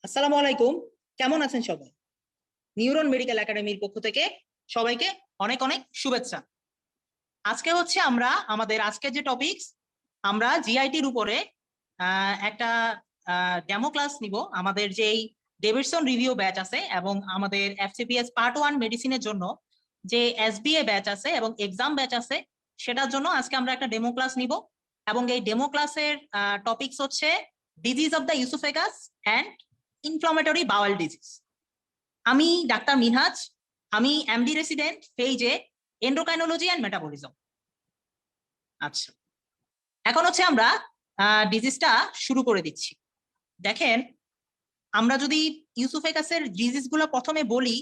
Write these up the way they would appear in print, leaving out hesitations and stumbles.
আসসালামু আলাইকুম। কেমন আছেন সবাই? নিউরন মেডিকেল একাডেমির পক্ষ থেকে সবাইকে অনেক অনেক শুভেচ্ছা। আজকে হচ্ছে আমরা আমাদের আজকের যে টপিকস, আমরা জিআইটির উপরে একটা ডেমো ক্লাস নিব। আমাদের যেই ডেভিডসন রিভিউ ব্যাচ আছে এবং আমাদের এফসিপিএস পার্ট 1 মেডিসিনের জন্য যে এসবিএ ব্যাচ আছে এবং এক্সাম ব্যাচ আছে, সেটার জন্য আজকে আমরা একটা ডেমো ক্লাস নিব। এবং এই ডেমো ক্লাসের টপিকস হচ্ছে disease of the oesophagus and inflammatory bowel disease. আমি ডাক্তার মিনহাজ, আমি এমডি রেসিডেন্ট ফেইজে এন্ডোক্রাইনোলজি অ্যান্ড মেটাবলিজম। আচ্ছা, এখন হচ্ছে আমরা ডিজিজটা শুরু করে দিচ্ছি। দেখেন, আমরা যদি ইউসোফেগাসের ডিজিজগুলো প্রথমে বলি,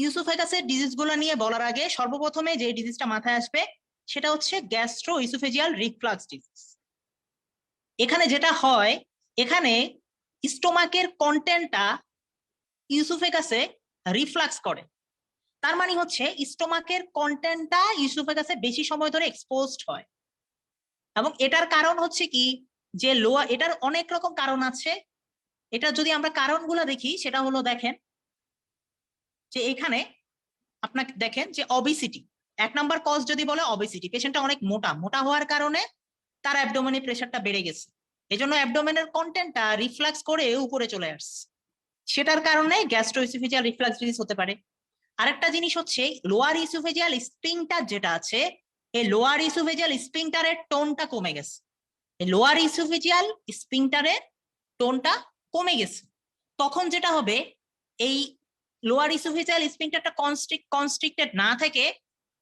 ইউসোফেগাসের ডিজিজগুলো নিয়ে বলার আগে সর্বপ্রথমে যে ডিজিজটা মাথায় আসবে সেটা হচ্ছে গ্যাস্ট্রো ইসোফেজিয়াল রিফ্লাক্স ডিজিজ। এখানে যেটা হয়, এখানে স্টোমাকের কন্টেন্টটা ইউসোফেগাসে রিফ্লাক্স করে। তার মানে হচ্ছে স্টোমাকের কন্টেন্টটা ইউসোফেগাসে বেশি সময় ধরে এক্সপোজড হয়। এবং এটার কারণ হচ্ছে কি, যে লোয়ার, এটার অনেক রকম কারণ আছে। এটা যদি আমরা কারণগুলো দেখি, সেটা হলো, দেখেন যে এখানে আপনাকে দেখেন যে অবিসিটি এক নাম্বার কজ। যদি বলে অবিসিটি, পেশেন্টটা অনেক মোটা, মোটা হওয়ার কারণে তার অ্যাবডোমেনের প্রেশারটা বেড়ে গেছে, এজন্য অ্যাবডোমেনের কন্টেন্টটা রিফ্লাক্স করে উপরে চলে আসছে, সেটার কারণে গ্যাস্ট্রোইসোফেজিয়াল রিফ্লাক্স ডিজিজ হতে পারে। আরেকটা জিনিস হচ্ছে লোয়ার ইসোফেজিয়াল স্ফিংটার যেটা আছে, এই লোয়ার ইসোফেজিয়াল স্ফিংটারের টোনটা কমে গেছে। এই লোয়ার ইসোফেজিয়াল স্ফিংটারের টোনটা কমে গেছে, তখন যেটা হবে, এই লোয়ার ইসোফেজিয়াল স্ফিংটারটা কনস্ট্রিক্টেড না থেকে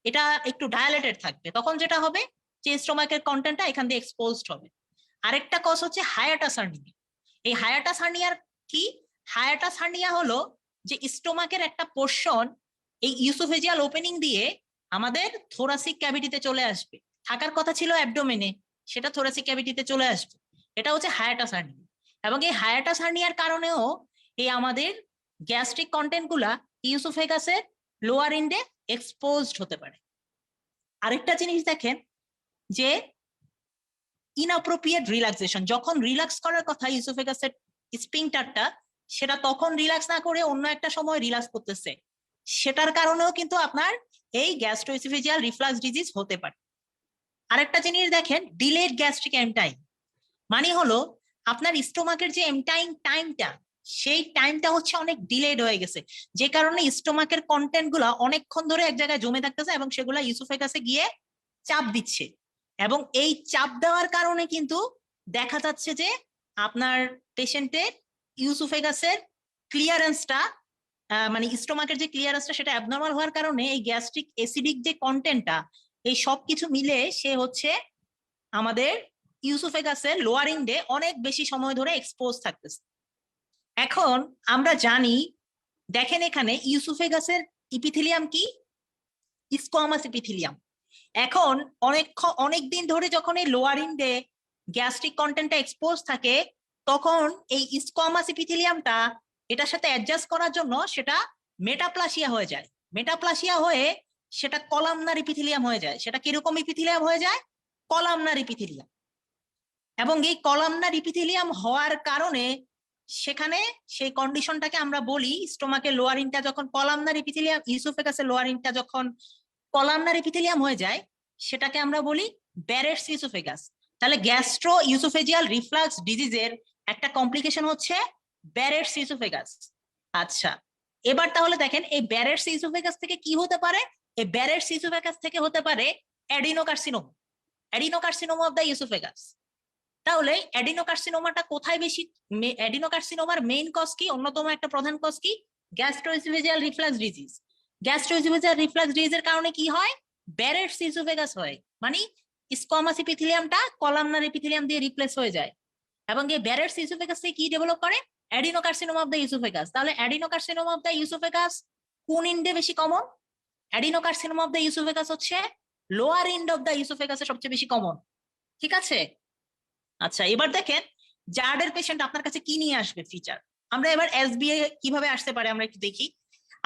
এটা একটু ডায়ালেটেড থাকবে, তখন যেটা হবে যে স্টোমাকের কন্টেন্টটা এখান দিয়ে এক্সপোজড হবে। আরেকটা কজ হচ্ছে হায়াটাস হার্নিয়া। এই হায়াটাস হার্নিয়ার কি? হায়াটাস হার্নিয়া হলো যে স্টোমাকের একটা পোর্শন এই ইউসোফেজিয়াল ওপেনিং দিয়ে আমাদের থোরাসিক ক্যাভিটিতে চলে আসবে, থাকার কথা ছিল অ্যাবডোমেনে, সেটা থোরাসিক ক্যাভিটিতে চলে আসবে। এটা হচ্ছে হায়াটাস হার্নিয়া। এবং এই হায়াটাস হার্নিয়ার কারণেও এই আমাদের গ্যাস্ট্রিক কন্টেন্ট গুলা ইউসোফেগাসের লোয়ার এন্ডে এক্সপোজড হতে পারে। আরেকটা জিনিস দেখেন যে ইনঅ্যাপ্রোপ্রিয়েট রিল্যাক্সেশন, যখন রিল্যাক্স করার কথা ইউসোফেগাসের স্পিংটারটা, সেটা তখন রিল্যাক্স না করে অন্য একটা সময় রিল্যাক্স করতেছে, সেটার কারণেও কিন্তু আপনার এই গ্যাস্ট্রোইসোফেজিয়াল রিফ্লাক্স ডিজিজ হতে পারে। আরেকটা জিনিস দেখেন, ডিলেড গ্যাস্ট্রিক এমটাইম, মানে হলো আপনার স্টোমাকের যে এমটাইম টাইমটা, সেই টাইমটা হচ্ছে অনেক ডিলেড হয়ে গেছে, যে কারণে স্টোমাকের কন্টেন্ট গুলা অনেকক্ষণ ধরে এক জায়গায় জমে থাকতেছে এবং সেগুলা ইউসোফেগাসে গিয়ে চাপ দিচ্ছে। এবং এই চাপ দেওয়ার কারণে কিন্তু দেখা যাচ্ছে যে আপনার পেশেন্টের ইউসোফেগাসের ক্লিয়ারেন্সটা, মানে স্টোমাকের যে ক্লিয়ারেন্সটা, সেটা অ্যাবনর্মাল হওয়ার কারণে এই গ্যাস্ট্রিক অ্যাসিডিক যে কন্টেন্টটা, এই সব কিছু মিলে সে হচ্ছে আমাদের ইউসোফেগাসের লোয়ার এন্ডে অনেক বেশি সময় ধরে এক্সপোজ থাকতেছে। এখন আমরা জানি, দেখেন এখানে ইউসোফেগাসের ইপিথেলিয়াম কি? স্কোয়ামাস ইপিথেলিয়াম। এখন অনেক দিন ধরে যখন এই লোয়ার এন্ডে গ্যাস্ট্রিক কন্টেন্টটা এক্সপোজ থাকে, তখন এই স্কোয়ামাস ইপিথেলিয়ামটা এটার সাথে অ্যাডজাস্ট করার জন্য সেটা মেটাপ্লাসিয়া হয়ে যায়। মেটাপ্লাসিয়া হয়ে সেটা কলামনার ইপিথেলিয়াম হয়ে যায়। সেটা কিরকম ইপিথেলিয়াম হয়ে যায়? কলামনার ইপিথেলিয়াম। এবং এই কলামনার ইপিথেলিয়াম হওয়ার কারণে সেখানে সেই কন্ডিশনটাকে আমরা বলি, স্টোমাকের লোয়ার ইনটা যখন কলামনার ইপিথেলিয়াম, ইসোফেগাসের লোয়ার ইনটা যখন কলামনার ইপিথেলিয়াম হয়ে যায়, সেটাকে আমরা বলি ব্যারেটস ইসোফেগাস। তাহলে গ্যাস্ট্রো ইউসোফেজিয়াল রিফ্লাক্স ডিজিজের একটা কমপ্লিকেশন হচ্ছে ব্যারেটস ইসোফেগাস। আচ্ছা, এবার তাহলে দেখেন এই ব্যারেটস ইসোফেগাস থেকে কি হতে পারে? এই ব্যারেটস ইসোফেগাস থেকে হতে পারে adenocarcinoma, adenocarcinoma of the oesophagus. তাহলে অ্যাডিনোকার্সিনোমাটা কোথায় বেশি? অ্যাডিনোকার্সিনোমার মেইন কজ কি? অন্যতম একটা প্রধান কজ কি? Gastroesophageal reflux disease. Gastroesophageal reflux ডিজিজের কারণে কি হয়? ব্যারেটস ইসোফেগাস হয়, মানে স্কোয়ামাস ইপিথেলিয়ামটা কলামনার ইপিথেলিয়াম দিয়ে রিপ্লেস হয়ে যায়। এবং এই ব্যারেটস ইসোফেগাস থেকে কি ডেভেলপ করে? Adenocarcinoma of the oesophagus. তাহলে অ্যাডিনোকার্সিনোমা অফ দ্য ইসোফেগাস কোন ইন্ডে বেশি common? Adenocarcinoma of the oesophagus হচ্ছে লোয়ার এন্ড অফ দ্য ইসোফেগাসে সবচেয়ে বেশি কমন। ঠিক আছে? আচ্ছা, এবার দেখেন জার্ডের পেশেন্ট আপনার কাছে কি নিয়ে আসবে ফিচার। আমরা এবার এসবিএ কিভাবে আসতে পারে আমরা একটু দেখি।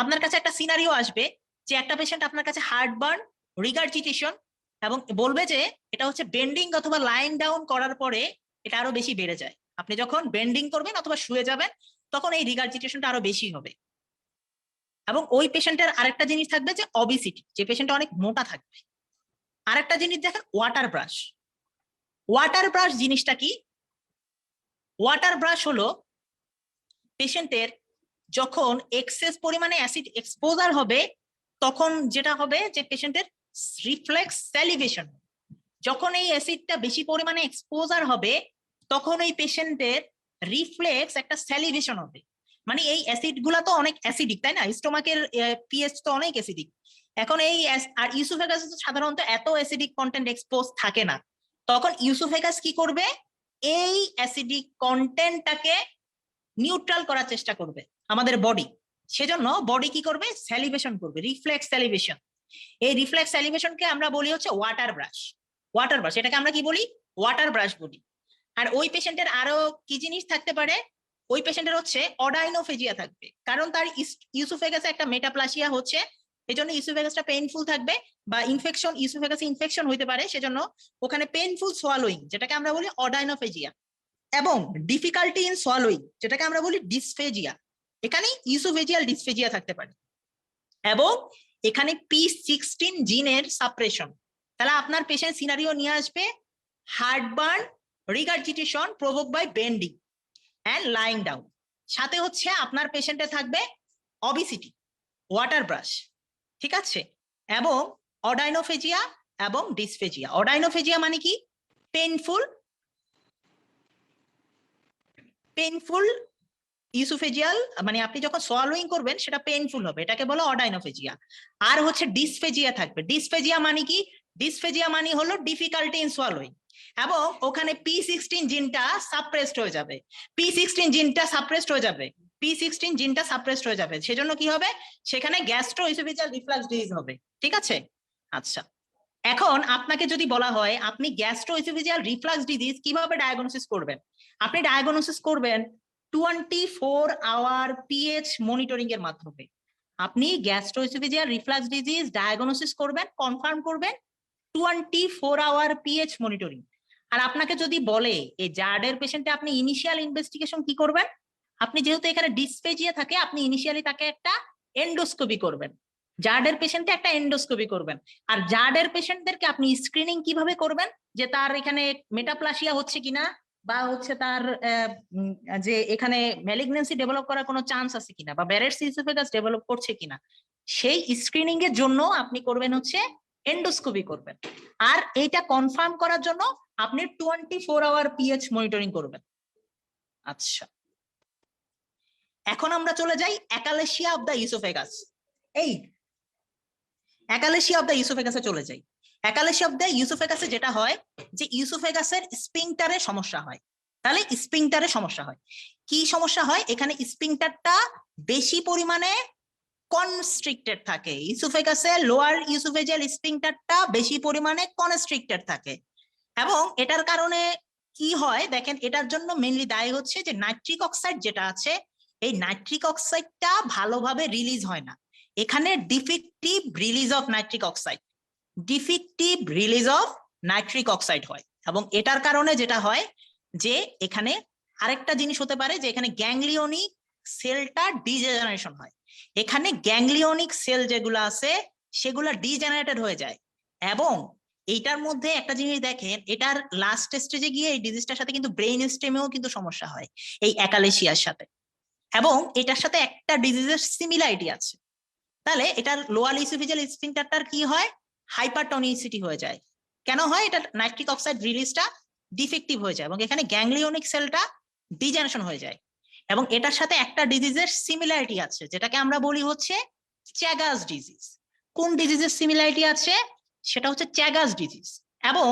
আপনার কাছে একটা সিনারিও আসবে যে একটা পেশেন্ট আপনার কাছে হার্টবার্ন, রিগার্জিটেশন, এবং বলবে যে এটা হচ্ছে বেন্ডিং অথবা লাইং ডাউন করার পরে এটা আরো বেশি বেড়ে যায়। আপনি যখন বেন্ডিং করবেন অথবা শুয়ে যাবেন, তখন এই রিগার্জিটেশনটা আরো বেশি হবে। এবং ওই পেশেন্টের আরেকটা জিনিস থাকবে যে অবিসিটি, যে পেশেন্ট অনেক মোটা থাকবে। আরেকটা জিনিস দেখেন ওয়াটার ব্রাশ। ওয়াটার ব্রাশ জিনিসটা কি? ওয়াটার ব্রাশ হলো পেশেন্টের যখন এক্সেস পরিমাণে অ্যাসিড এক্সপোজার হবে তখন যেটা হবে যে পেশেন্টের রিফ্লেক্স স্যালিভেশন। যখন এই অ্যাসিডটা বেশি পরিমাণে এক্সপোজার হবে তখন এই পেশেন্টের রিফ্লেক্স একটা স্যালিভেশন হবে। মানে এই অ্যাসিড গুলা তো অনেক অ্যাসিডিক, তাই না? স্টোমাকের পিএইচ তো অনেক অ্যাসিডিক। এখন এই আর ইউসোফেগাস সাধারণত এত অ্যাসিডিক কন্টেন্ট এক্সপোজ থাকে না। তখন ইউসোফেগাস কি করবে? এই অ্যাসিডিক কন্টেন্টটাকে নিউট্রাল করার চেষ্টা করবে আমাদের বডি। সেজন্য বডি কি করবে? স্যালিভেশন করবে, রিফ্লেক্স স্যালিভেশন। এই রিফ্লেক্স স্যালিভেশনকে আমরা বলি হচ্ছে ওয়াটার ব্রাশ। ওয়াটার ব্রাশ, এটাকে আমরা কি বলি? ওয়াটার ব্রাশ বলি। আর ওই পেশেন্টের আরো কি জিনিস থাকতে পারে? ওই পেশেন্টের হচ্ছে অডাইনোফেজিয়া থাকবে, কারণ তার ইউসোফেগাসে একটা মেটাপ্লাসিয়া হচ্ছে, এজন্য ইউসোফেগাসটা পেইনফুল থাকবে, বা ইনফেকশন, ইউসোফেগাসে ইনফেকশন হইতে পারে, সেজন্য ওখানে পেইনফুল সোয়ালোইং, যেটাকে আমরা বলি অডাইনোফেজিয়া, এবং ডিফিকাল্টি ইন সোয়ালোইং, যেটাকে আমরা বলি ডিসফেজিয়া। এখানে ইউসোফেজিয়াল ডিসফেজিয়া থাকতে পারে। এবং এখানে P16 জিনের সাপ্রেশন। তাহলে আপনার পেশেন্ট সিনারিও নিয়ে আসবে heartburn, regurgitation provoke by bending and lying down. সাথে হচ্ছে আপনার পেশেন্টে থাকবে অবিসিটি, ওয়াটার ব্রাশ, ঠিক আছে, এবং অডাইনোফেজিয়া এবং ডিসফেজিয়া। অডাইনোফেজিয়া মানে কি? পেইনফুল ইউসোফেজিয়াল, মানে আপনি যখন সোয়ালোইং করবেন সেটা পেইনফুল হবে, এটাকে বলে অডাইনোফেজিয়া। আর হচ্ছে ডিসফেজিয়া থাকবে। ডিসফেজিয়া মানে কি? ডিসফেজিয়া মানে হলো ডিফিকাল্টি ইন সোয়ালোইং, এবং ওখানে P16 জিনটা সাপ্রেসড হয়ে যাবে। P16 জিনটা সাপ্রেসড হয়ে যাবে, P16 জিনটা সাপ্রেসড হয়ে যাবে, সেজন্য কি হবে? সেখানে গ্যাস্ট্রোইসোফেজিয়াল রিফ্লাক্স ডিজিজ হবে, ঠিক আছে? আচ্ছা, এখন আপনাকে যদি বলা হয় আপনি গ্যাস্ট্রোইসোফেজিয়াল রিফ্লাক্স ডিজিজ কিভাবে ডায়াগনোসিস করবেন? আপনি ডায়াগনোসিস করবেন 24 আওয়ার পিএইচ মনিটরিং এর মাধ্যমে। আপনি গ্যাস্ট্রোইসোফেজিয়াল রিফ্লাক্স ডিজিজ ডায়াগনোসিস করবেন, কনফার্ম করবেন 24 আওয়ার পিএইচ মনিটরিং। আর আপনাকে যদি বলে এই জার্ডের পেশেন্টে আপনি ইনিশিয়াল ইনভেস্টিগেশন কি করবেন? আপনি যেহেতু এখানে ডিসফেজিয়া থাকে, আপনি ইনিশিয়ালি তাকে একটা এন্ডোস্কোপি করবেন। জার্ডের পেশেন্টে একটা এন্ডোস্কোপি করবেন। আর জার্ডের পেশেন্টদেরকে আপনি স্ক্রিনিং কিভাবে করবেন? যে তার এখানে মেটাপ্লাসিয়া হচ্ছে কিনা, বা হচ্ছে তার যে এখানে ম্যালিগন্যান্সি ডেভেলপ করার কোনো চান্স আছে কিনা, বা ব্যারেটস ইসোফেগাস ডেভেলপ করছে কিনা, সেই স্ক্রিনিং এর জন্য আপনি করবেন হচ্ছে এন্ডোস্কোপি করবেন। আর এইটা কনফার্ম করার জন্য আপনি 24 আওয়ার পিএইচ মনিটরিং করবেন। আচ্ছা, এখন আমরা চলে যাই অ্যাকালেসিয়া অফ দ্য ইসোফেগাস। এই অ্যাকালেসিয়া অফ দ্য ইসোফেগাসে চলে যাই। অ্যাকালেসিয়া অফ দ্য ইসোফেগাসে যেটা হয় যে ইসোফেগাসের স্পিংটারে সমস্যা হয়। তাহলে স্পিংটারে সমস্যা হয়, কি সমস্যা হয়? এখানে স্পিংটারটা বেশি পরিমাণে কনস্ট্রিক্টেড থাকে। ইসোফেগাসে লোয়ার ইসোফেজিয়াল স্পিংটারটা বেশি পরিমাণে কনস্ট্রিক্টেড থাকে, এবং এটার কারণে কি হয় দেখেন, এটার জন্য মেইনলি দায়ী হচ্ছে যে নাইট্রিক অক্সাইড যেটা আছে, এই নাইট্রিক অক্সাইডটা ভালোভাবে রিলিজ হয় না। এখানে defective release of nitric oxide, defective release of nitric oxide হয়। এবং এটার কারণে যেটা হয় যে এখানে আরেকটা জিনিস হতে পারে যে এখানে গ্যাংলিওনিক সেলটা ডিজেনারেশন হয়। এখানে গ্যাংলিওনিক সেল যেগুলো আছে সেগুলো ডিজেনারেটেড হয়ে যায়। এবং এইটার মধ্যে একটা জিনিস দেখেন, এটার লাস্ট স্টেজে গিয়ে এই ডিজিজটার সাথে কিন্তু ব্রেইন স্টেমেও কিন্তু সমস্যা হয় এই অ্যাকালেসিয়ার সাথে, এবং এটার সাথে একটা ডিজিজের সিমিলারিটি আছে। তাহলে এটার লোয়ার ইসোফেজিয়াল স্ফিংটারটার কি হয়? হাইপারটনিসিটি হয়ে যায়। কেন হয়? এটা নাইট্রিক অক্সাইড রিলিজটা ডিফেক্টিভ হয়ে যায়, এবং এখানে গ্যাংলিওনিক সেলটা ডিজেনারেশন হয়ে যায়। এবং এটার সাথে একটা ডিজিজের সিমিলারিটি আছে, যেটাকে আমরা বলি হচ্ছে চ্যাগাস ডিজিজ। কোন ডিজিজের সিমিলারিটি আছে? সেটা হচ্ছে চ্যাগাস ডিজিজ। এবং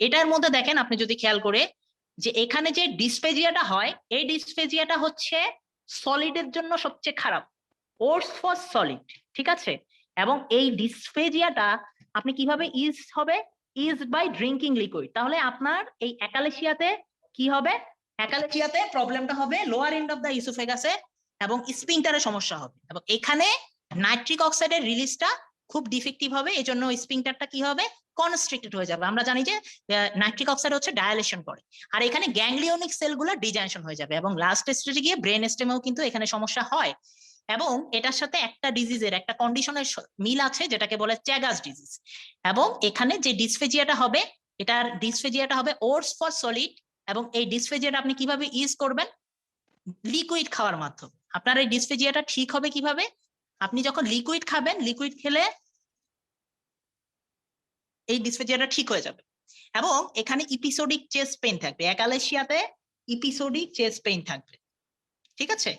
এটার মধ্যে দেখেন, আপনি যদি খেয়াল করে যে এখানে যে ডিসফেজিয়াটা হয়, এই ডিসফেজিয়াটা হচ্ছে সলিডের জন্য সবচেয়ে খারাপ, ওটস ফর সলিড, ঠিক আছে? এবং এই ডিসফেজিয়াটা আপনি কিভাবে ইজ হবে? Ease by drinking liquid. তাহলে আপনার এই অ্যাকালেসিয়াতে কি হবে? অ্যাকালেসিয়াতে প্রবলেমটা হবে লোয়ার এন্ড অফ দ্য ইসোফেগাসে, এবং স্পিংটারে সমস্যা হবে, এবং এখানে নাইট্রিক অক্সাইডের রিলিজটা খুব ডিফেক্টিভ হবে, এজন্য স্পিংটারটা কি হবে? কনস্ট্রিক্টেড হয়ে যাবে। আমরা জানি যে নাইট্রিক অক্সাইড হচ্ছে ডায়ালেশন করে, আর এখানে গ্যাংলিয়নিক সেলগুলো ডিজেনারেশন হয়ে যাবে, এবং লাস্ট স্টেজে গিয়ে ব্রেন স্টেমেও কিন্তু এখানে সমস্যা হয়। এবং এটার সাথে একটা ডিজিজের একটা কন্ডিশনের মিল আছে যেটাকে বলে চ্যাগাস ডিজিজ। এবং এখানে যে ডিসফেজিয়াটা হবে, এটার ডিসফেজিয়াটা হবে ওটস ফর সলিড, এবং এই ডিসফেজিয়াটা আপনি কিভাবে ইউজ করবেন? লিকুইড খাওয়ার মাধ্যমে। আপনার এই ডিসফেজিয়াটা ঠিক হবে কিভাবে? আপনি যখন লিকুইড খাবেন, লিকুইড খেলে এই ডিসফেজিয়াটা ঠিক হয়ে যাবে। এবং এখানে ইপিসোডিক চেস্ট পেইন থাকবে, অ্যাকালেশিয়াতে ইপিসোডিক চেস্ট পেইন থাকবে, ঠিক আছে?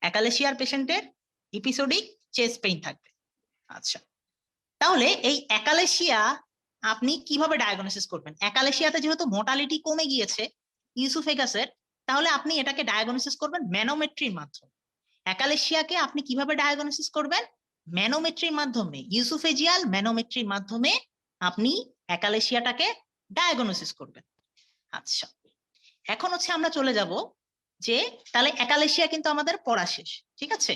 অ্যাকালেশিয়ার পেশেন্টের ইপিসোডিক চেস্ট পেইন থাকবে। আচ্ছা, তাহলে এই অ্যাকালেশিয়া আপনি কিভাবে ডায়াগনোসিস করবেন? অ্যাকালেশিয়াতে যেহেতু মোর্টালিটি কমে গিয়েছে ইউসোফেগাসের, তাহলে আপনি এটাকে ডায়াগনোসিস করবেন ম্যানোমেট্রির মাধ্যমে। অ্যাকালেশিয়াকে আপনি কিভাবে ডায়াগনোসিস করবেন? ম্যানোমেট্রির মাধ্যমে, ইউসোফেজিয়াল ম্যানোমেট্রির মাধ্যমে আপনি অ্যাকালেশিয়াটাকে ডায়াগনোসিস করবেন। আচ্ছা, এখন হচ্ছে আমরা চলে যাব যে তাহলে অ্যাকালেশিয়া কিন্তু আমাদের পড়া শেষ, ঠিক আছে?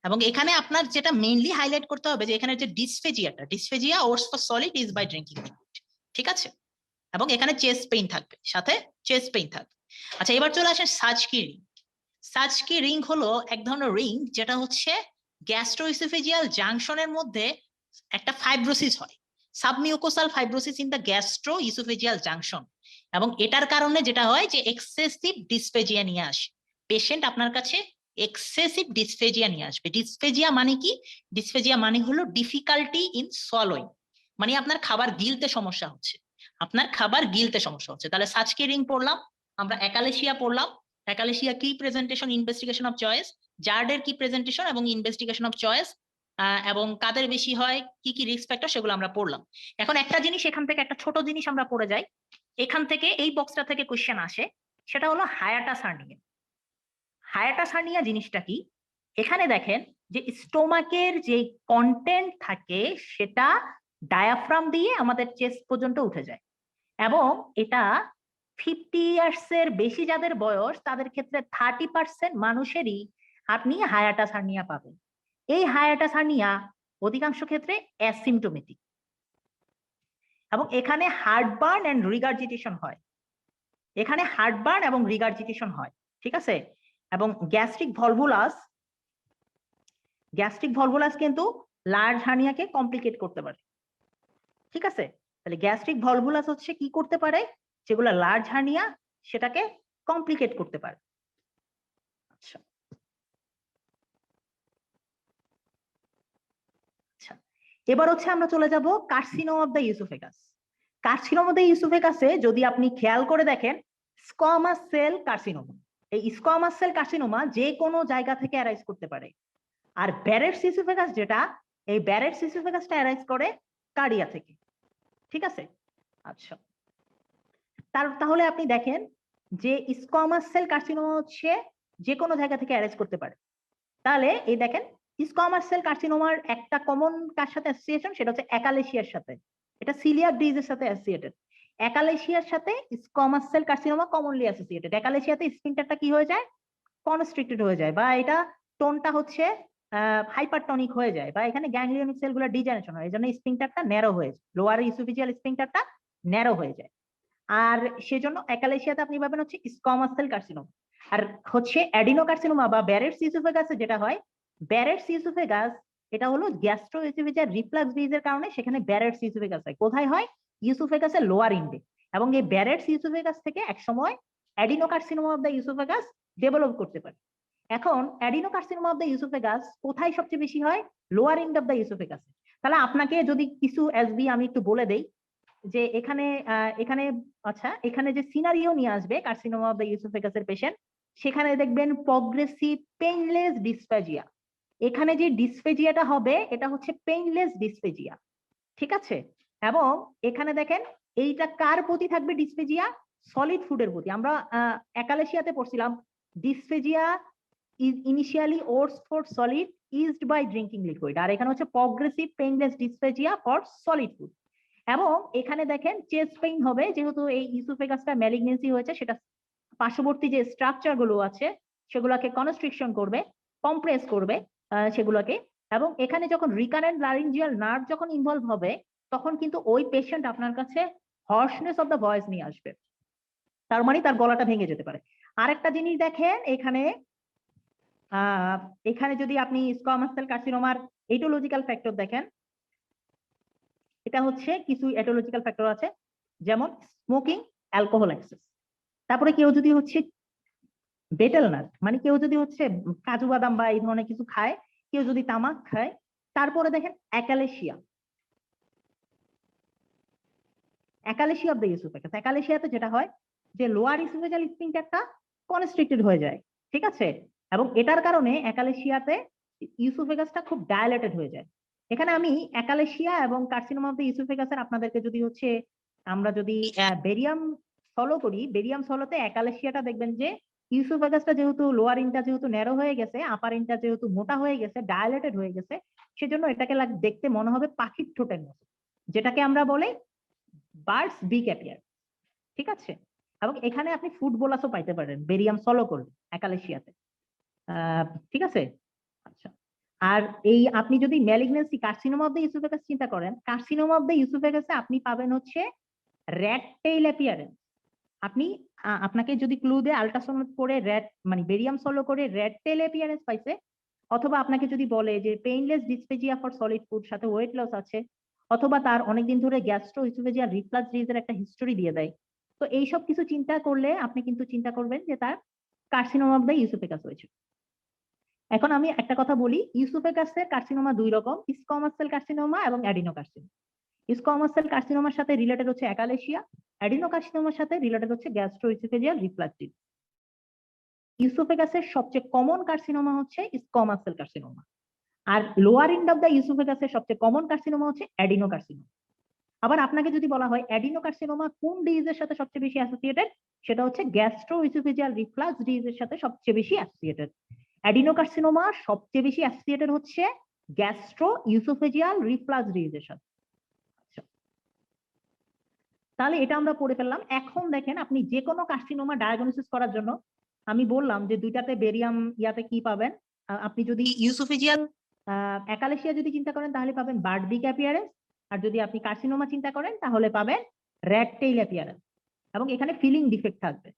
এবং এখানে আপনার যেটা মেইনলি হাইলাইট করতে হবে যে এখানে যে ডিসফেজিয়া ওটস for solid ease by drinking liquid, ঠিক আছে? এবং এখানে চেস্ট পেইন থাকবে, সাথে চেস্ট পেইন থাকবে। আচ্ছা, এবার চলে আসেন সাজকি রিং। সাজকি রিং হলো এক ধরনের রিং যেটা হচ্ছে গ্যাস্ট্রোইসোফেজিয়াল জাংশনের মধ্যে একটা ফাইব্রোসিস হয়, submucosal fibrosis in the gastroesophageal junction. এবং এটার কারণে যেটা হয় যে এক্সেসিভ ডিসফেজিয়া নিয়ে আসে পেশেন্ট আপনার কাছে, এক্সেসিভ ডিসফেজিয়া নিয়ে আসবে। ডিসফেজিয়া মানে কি? ডিসফেজিয়া মানে হলো ডিফিকাল্টি ইন সোয়ালোইং, মানে আপনার খাবার গিলতে সমস্যা হচ্ছে, আপনার খাবার গিলতে সমস্যা হচ্ছে। তাহলে সাজকি রিং পড়লাম, আমরা অ্যাকালেশিয়া পড়লাম। অ্যাকালেশিয়া কি প্রেজেন্টেশন, ইনভেস্টিগেশন অফ চয়েস, জার্ডের কি প্রেজেন্টেশন এবং ইনভেস্টিগেশন অফ চয়েস, এবং কাদের বেশি হয়, কি কি রিস্ক ফ্যাক্টর, সেগুলো আমরা পড়লাম। এখন একটা জিনিস এখান থেকে, একটা ছোট জিনিস আমরা পড়ে যাই, এখান থেকে এই বক্সটা থেকে কোশ্চেন আসে, সেটা হলো হায়াটাস হার্নিয়া। হায়াটাস হার্নিয়া জিনিসটা কি? এখানে দেখেন যে স্টোমাকের যে কন্টেন্ট থাকে সেটা ডায়াফ্রাম দিয়ে আমাদের চেস্ট পর্যন্ত উঠে যায়, এবং এটা 50 ইয়ার্স এর বেশি যাদের বয়স তাদের ক্ষেত্রে 30% মানুষেরই আপনি হায়াটাস হার্নিয়া পাবেন। এই হায়াটাস হার্নিয়া অধিকাংশ ক্ষেত্রে অ্যাসিম্পটোমেটিক, এবং এখানে হার্টবার্ন এন্ড রিগার্জিটেশন হয়, এখানে হার্টবার্ন এবং রিগার্জিটেশন হয়, ঠিক আছে? এবং গ্যাস্ট্রিক ভলভুলাস কিন্তু লার্জ হার্নিয়াকে কমপ্লিকেট করতে পারে, ঠিক আছে? তাহলে গ্যাস্ট্রিক ভলভুলাস হচ্ছে কি করতে পারে, যেগুলো লার্জ হার্নিয়া সেটাকে কমপ্লিকেট করতে পারে। আচ্ছা, আচ্ছা, এবার হচ্ছে আমরা চলে যাব কার্সিনোম অফ দ্য ইউসোফেগাস। কার্সিনোম অফ দ্য ইউসোফেগাসে যদি আপনি খেয়াল করে দেখেন, স্কোয়ামাস সেল কার্সিনোমা, এই স্কোয়ামাস সেল কার্সিনোমা যে কোনো জায়গা থেকে অ্যারাইজ করতে পারে। আর ব্যারেটস ইসোফেগাস যেটা, এই ব্যারেটস ইসোফেগাসটা অ্যারাইজ করে কার্ডিয়া থেকে, ঠিক আছে? আচ্ছা, তাহলে আপনি দেখেন যে স্কোয়ামাস সেল কার্সিনোমা হচ্ছে যে কোনো জায়গা থেকে অ্যারাইজ করতে পারে। তাহলে এই দেখেন স্কোয়ামাস সেল কার্সিনোমার একটা কমন কার সাথে অ্যাসোসিয়েশন, সেটা হচ্ছে অ্যাকালেশিয়ার সাথে, এটা সিলিয়াক ডিজিজের সাথে অ্যাসোসিয়েটেড। অ্যাকালেশিয়ার সাথে squamous cell carcinoma commonly associated. অ্যাকালেশিয়াতে স্ফিংটারটা কি হয়ে যায়, কনস্ট্রিক্টেড হয়ে যায়, বা এটা টোনটা হচ্ছে হাইপারটনিক হয়ে যায়, বা এখানে গ্যাংলিয়নিক সেলগুলো ডিজেনারেশন হয়, এই জন্য স্ফিংটারটা ন্যারো হয়ে যায়, লোয়ার ইসোফেজিয়াল স্ফিংটারটা ন্যারো হয়ে যায়। আর সেজন্য অ্যাকালেশিয়াতে আপনি পাবেন হচ্ছে স্কোয়ামাস সেল কার্সিনোমা। আর হচ্ছে অ্যাডিনোকার্সিনোমা বা ব্যারেটস ইসোফেগাসে যেটা হয়, ব্যারেটস ইসোফেগাস এটা হলো গ্যাস্ট্রোইসোফেজিয়াল রিফ্লাক্স ডিজিজের কারণে সেখানে ব্যারেটস ইসোফেগাস হয়। কোথায় হয়? ইসোফেগাসের লোয়ার ইন্ডে। এবং এই ব্যারেটস ইসোফেগাস থেকে একসময় adenocarcinoma of the oesophagus develop করতে পারে। এখন অ্যাডিনোকার্সিনোমা অফ দ্য ইসোফেগাস কোথায় সবচেয়ে বেশি হয়? Lower ইন্ড of the oesophagus. তাহলে আপনাকে যদি কিছু এসবি আমি একটু বলে দেই যে এখানে এখানে আচ্ছা, এখানে যে সিনারিও নিয়ে আসবে কার্সিনোমা অফ দ্য ইসোফেগাসের পেশেন্ট, সেখানে দেখবেন প্রগ্রেসিভ পেইনলেস ডিসফেজিয়া। এখানে যে ডিসফেজিয়াটা হবে এটা হচ্ছে পেইনলেস ডিসফেজিয়া, ঠিক আছে? এবং এখানে দেখেন এইটা কার প্রতি থাকবে ডিসফেজিয়া? সলিড ফুডের প্রতি। আমরা অ্যাকালেশিয়াতে পড়ছিলাম ডিসফেজিয়া ইজ ইনিশিয়ালি ওটস for solid eased by drinking liquid, আর এখানে হচ্ছে progressive painless dysphagia for solid food. এবং এখানে দেখেন চেস্ট পেইন হবে, যেহেতু এই ইসোফেগাসটা ম্যালিগনেন্সি হয়েছে, সেটা পার্শ্ববর্তী যে স্ট্রাকচার গুলো আছে সেগুলোকে কনস্ট্রিকশন করবে, কম্প্রেস করবে সেগুলোকে। এবং এখানে যখন রিকারেন্ট লারিঞ্জিয়াল নার্ভ যখন ইনভলভ হবে, তখন কিন্তু ওই পেশেন্ট আপনার কাছে হর্সনেস অফ দ্য ভয়েস নিয়ে আসবে, তার মানে তার গলাটা ভেঙে যেতে পারে। আরেকটা জিনিস দেখেন এখানে, এখানে যদি আপনি স্কোয়ামাস সেল কার্সিনোমার এটোলজিক্যাল ফ্যাক্টর দেখেন, এটা হচ্ছে কিছু এটোলজিক্যাল ফ্যাক্টর আছে, যেমন স্মোকিং, অ্যালকোহল এক্সেস, তারপরে কেউ যদি হচ্ছে বেটেল নাট মানে কেউ যদি হচ্ছে কাজু বাদাম বা এই ধরনের কিছু খায়, কেউ যদি তামাক খায়, তারপরে দেখেন অ্যাকালেশিয়া, অ্যাকালেশিয়া অফ দ্য ইসোফেগাস। অ্যাকালেশিয়াতে যেটা হয় যে লোয়ার ইসোফেজাল স্ফিংক্টারটা কনস্ট্রিক্টেড হয়ে যায়, ঠিক আছে, এবং এটার কারণে অ্যাকালেশিয়াতে ইসোফেগাসটা খুব ডায়ালেটেড হয়ে যায়। এখানে আমি অ্যাকালেশিয়া এবং কার্সিনোমা অফ দ্য ইসোফেগাসের আপনাদেরকে যদি হচ্ছে আমরা যদি বেরিয়াম ফলো করি, বেরিয়াম ফলোতে অ্যাকালেশিয়াটা দেখবেন যে ইসোফেগাসটা যেহেতু লোয়ার ইনটা যেহেতু ন্যারো হয়ে গেছে, আপার ইনটা যেহেতু মোটা হয়ে গেছে, ডায়ালেটেড হয়ে গেছে, সেজন্য এটাকে দেখতে মনে হবে পাখির ঠোঁটের মতো, যেটাকে আমরা বলি বার্ডস বিগ অ্যাপিয়ার, ঠিক আছে। এবং এখানে আপনি ফুড বোলাসও পাইতে পারেন বেরিয়াম সলো করলে অ্যাকালেশিয়াতে, ঠিক আছে। আচ্ছা, আর এই আপনি যদি malignancy carcinoma of the oesophagus চিন্তা করেন, কার্সিনোমা অফ দ্য ইসোফেগাসে আপনি পাবেন হচ্ছে র্যাট টেইল অ্যাপিয়ারেন্স। আপনি আপনাকে যদি ক্লু দেয় আল্ট্রাসাউন্ড করে র্যাট মানে বেরিয়াম সলো করে র্যাট টেইল অ্যাপিয়ারেন্স পাইছে, অথবা আপনাকে যদি বলে যে পেইনলেস ডিসপেজিয়া ফর সলিড ফুড সাথে ওয়েট লস আছে, অথবা তার অনেকদিন ধরে গ্যাস্ট্রো ইসোফেজিয়াল রিফ্লাক্স ডিজিজের একটা হিস্টোরি দিয়ে দেয়, তো এইসব কিছু চিন্তা করলে আপনি কিন্তু চিন্তা করবেন যে তার কার্সিনোমা অফ দ্য ইসোফেগাস হয়েছে। এখন আমি একটা কথা বলি, ইসোফেগাসের কার্সিনোমা দুই রকম, স্কোয়ামাস সেল কার্সিনোমা এবং অ্যাডিনোকার্সিনোমা। স্কোয়ামাস সেল কার্সিনোমার সাথে রিলেটেড হচ্ছে অ্যাকালেশিয়া, অ্যাডিনোকার্সিনোমার সাথে রিলেটেড হচ্ছে গ্যাস্ট্রো ইসোফেজিয়াল রিফ্লাক্স ডিজিজ। ইসোফেগাসের সবচেয়ে কমন কার্সিনোমা হচ্ছে স্কোয়ামাস সেল কার্সিনোমা, আর লোয়ার এন্ড অফ দ্য ইসোফেগাসের সবচেয়ে কমন কার্সিনোমা হচ্ছে অ্যাডিনোকার্সিনোমা। আবার আপনাকে যদি বলা হয় অ্যাডিনোকার্সিনোমা কোন ডিজিজের সাথে সবচেয়ে বেশি অ্যাসোসিয়েটেড, সেটা হচ্ছে গ্যাস্ট্রো ইসোফেজিয়াল রিফ্লাক্স ডিজিজের সাথে সবচেয়ে বেশি অ্যাসোসিয়েটেড। অ্যাডিনোকার্সিনোমা সবচেয়ে বেশি অ্যাসোসিয়েটেড হচ্ছে গ্যাস্ট্রো ইসোফেজিয়াল রিফ্লাক্স ডিজিজের সাথে। তাহলে এটা আমরা পড়ে ফেললাম। এখন দেখেন আপনি যে কোনো কার্সিনোমা ডায়াগনোসিস করার জন্য আমি বললাম যে দুইটাতে বেরিয়াম ইয়াতে কি পাবেন, আপনি যদি ইউসোফেজিয়াল অ্যাকালেশিয়া যদি চিন্তা করেন তাহলে পাবেন বার্ড বিগ অ্যাপিয়ারেন্স, আর যদি আপনি কার্সিনোমা চিন্তা করেন তাহলে পাবেন র্যাট টেইল অ্যাপিয়ারেন্স, এবং এখানে ফিলিং ডিফেক্ট থাকবে,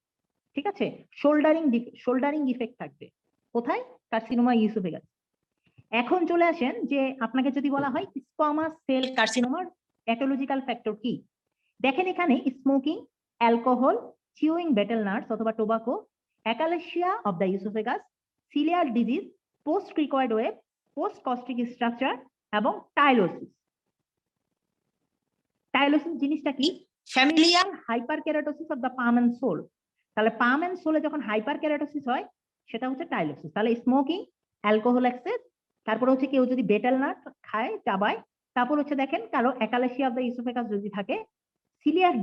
ঠিক আছে, শোল্ডারিং ডিফেক্ট থাকবে। কোথায়? Carcinoma oesophagus. এখন চলে আসেন যে আপনাকে যদি বলা হয় স্কোয়ামাস সেল কার্সিনোমার প্যাথোলজিক্যাল ফ্যাক্টর কি, দেখেন এখানে smoking, alcohol, chewing betel nuts অথবা tobacco, achalasia of the oesophagus, সিলিয়ার disease, post cricoid web, post caustic stricture এবং টাইলোসিস। টাইলোসিস জিনিসটা কি? Familial hyperkeratosis of the palm and sole. তাহলে পাম এন্ড সোলে যখন হাইপারকেরাটোসিস হয় সেটা হচ্ছে টাইলোসিস। তাহলে স্মোকিং, অ্যালকোহল এক্সেস, তারপরে হচ্ছে কেউ যদি বেটেল নাট খায় চাবায়, তারপর হচ্ছে দেখেন কারো অ্যাকালেশিয়া অফ দ্য ইসোফেগাস যদি থাকে, সিলিয়াক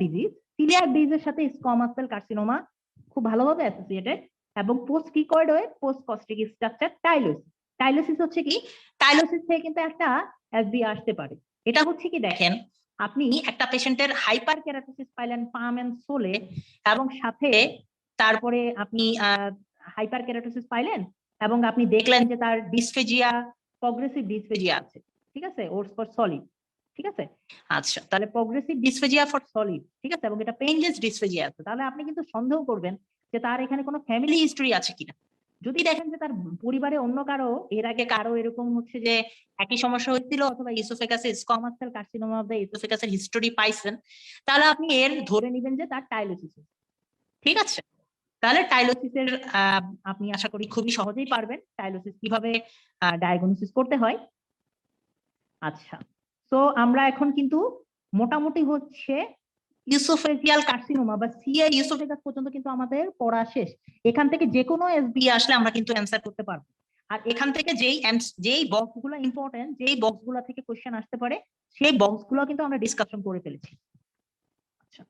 ডিজিজের সাথে স্কোয়ামাস সেল কার্সিনোমা খুব ভালোভাবে অ্যাসোসিয়েটেড, এবং post cricoid web, post caustic stricture, tylosis. Tylosis হচ্ছে কি? টাইলোসিস থেকে কিন্তু একটা এসবি আসতে পারে। এটা হচ্ছে কি, দেখেন আপনি একটা পেশেন্টের হাইপার কেরাটোসিস পাইলেন পাম এন্ড সোলে, এবং সাথে তারপরে আপনি হাইপার কেরাটোসিস পাইলেন এবং আপনি দেখলেন যে তার ডিসফেজিয়া, প্রগ্রেসিভ ডিসফেজিয়া আছে, ঠিক আছে, ওটস ফর সলিড, ঠিক আছে। আচ্ছা, তাহলে প্রগ্রেসিভ ডিসফেজিয়া ফর সলিড, ঠিক আছে, এবং এটা পেইনলেস ডিসফেজিয়া আছে, তাহলে আপনি কিন্তু সন্দেহ করবেন যে তার এখানে কোনো ফ্যামিলি হিস্টরি আছে কিনা। যদি দেখেন যে তার পরিবারে অন্য কারো এর আগে কারো এরকম হচ্ছে যে একই সমস্যা হয়েছিল, অথবা ইসোফেগাসে squamous cell carcinoma of the ইসোফেগাসের হিস্টরি পাইছেন, তাহলে আপনি এর ধরে নেবেন যে তার টাইলোসিস, ঠিক আছে। তাহলে টাইলোসিসের আপনি আশা করি খুবই সহজেই পারবেন টাইলোসিস কিভাবে ডায়াগনোসিস করতে হয়। আচ্ছা, তো আমরা এখন কিন্তু মোটামুটি হচ্ছে ইসোফেজিয়াল কার্সিনোমা বা সিএ ইসোফেগাস পর্যন্ত কিন্তু আমাদের পড়া শেষ। এখান থেকে যে কোনো এসবি আসলে আমরা কিন্তু অ্যান্সার করতে পারবো। আর এখান থেকে যেই বক্সগুলো ইম্পর্টেন্ট, যেই বক্সগুলো থেকে কোশ্চেন আসতে পারে, সেই বক্সগুলো কিন্তু আমরা ডিসকাশন করে ফেলেছি। আচ্ছা,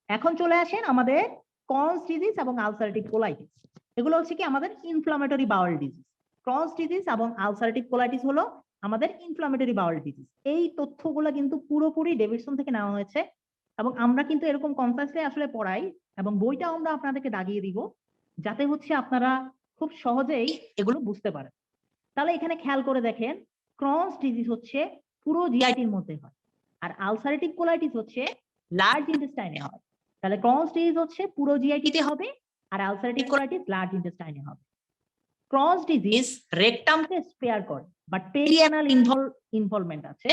এখন চলে আসেন আমাদের ক্রনস ডিজিজ এবং আলসারেটিভ কোলাইটিস। এগুলো হচ্ছে কি আমাদের inflammatory bowel disease. Crohn's disease এবং আলসারেটিভ কোলাইটিস হলো আমাদের ইনফ্লামেটরি বাউল ডিজিজ। এই তথ্যগুলো কিন্তু পুরোপুরি ডেভিডসন থেকে নেওয়া হয়েছে, এবং আমরা কিন্তু এরকম কনসাসলি আসলে পড়াই, এবং বইটা আমরা আপনাদেরকে দাগিয়ে দিব যাতে হচ্ছে আপনারা খুব সহজেই এগুলো বুঝতে পারেন। তাহলে এখানে খেয়াল করে দেখেন, ক্রনস ডিজিজ হচ্ছে পুরো জিআইটির মধ্যে হয়, আর আলসারেটিভ কোলাইটিস হচ্ছে লার্জ ইন্টেস্টাইনে হয়। তাহলে ক্রনস ডিজিজ হচ্ছে পুরো জিআইটিতে হবে, আর আলসারেটিভ কোলাইটিস লার্জ ইন্টেস্টাইনে হবে। ক্রনস ডিজিজ রেকটামকে স্পেয়ার করে, বাট পেরিয়ানাল ইনভলভমেন্ট আছে।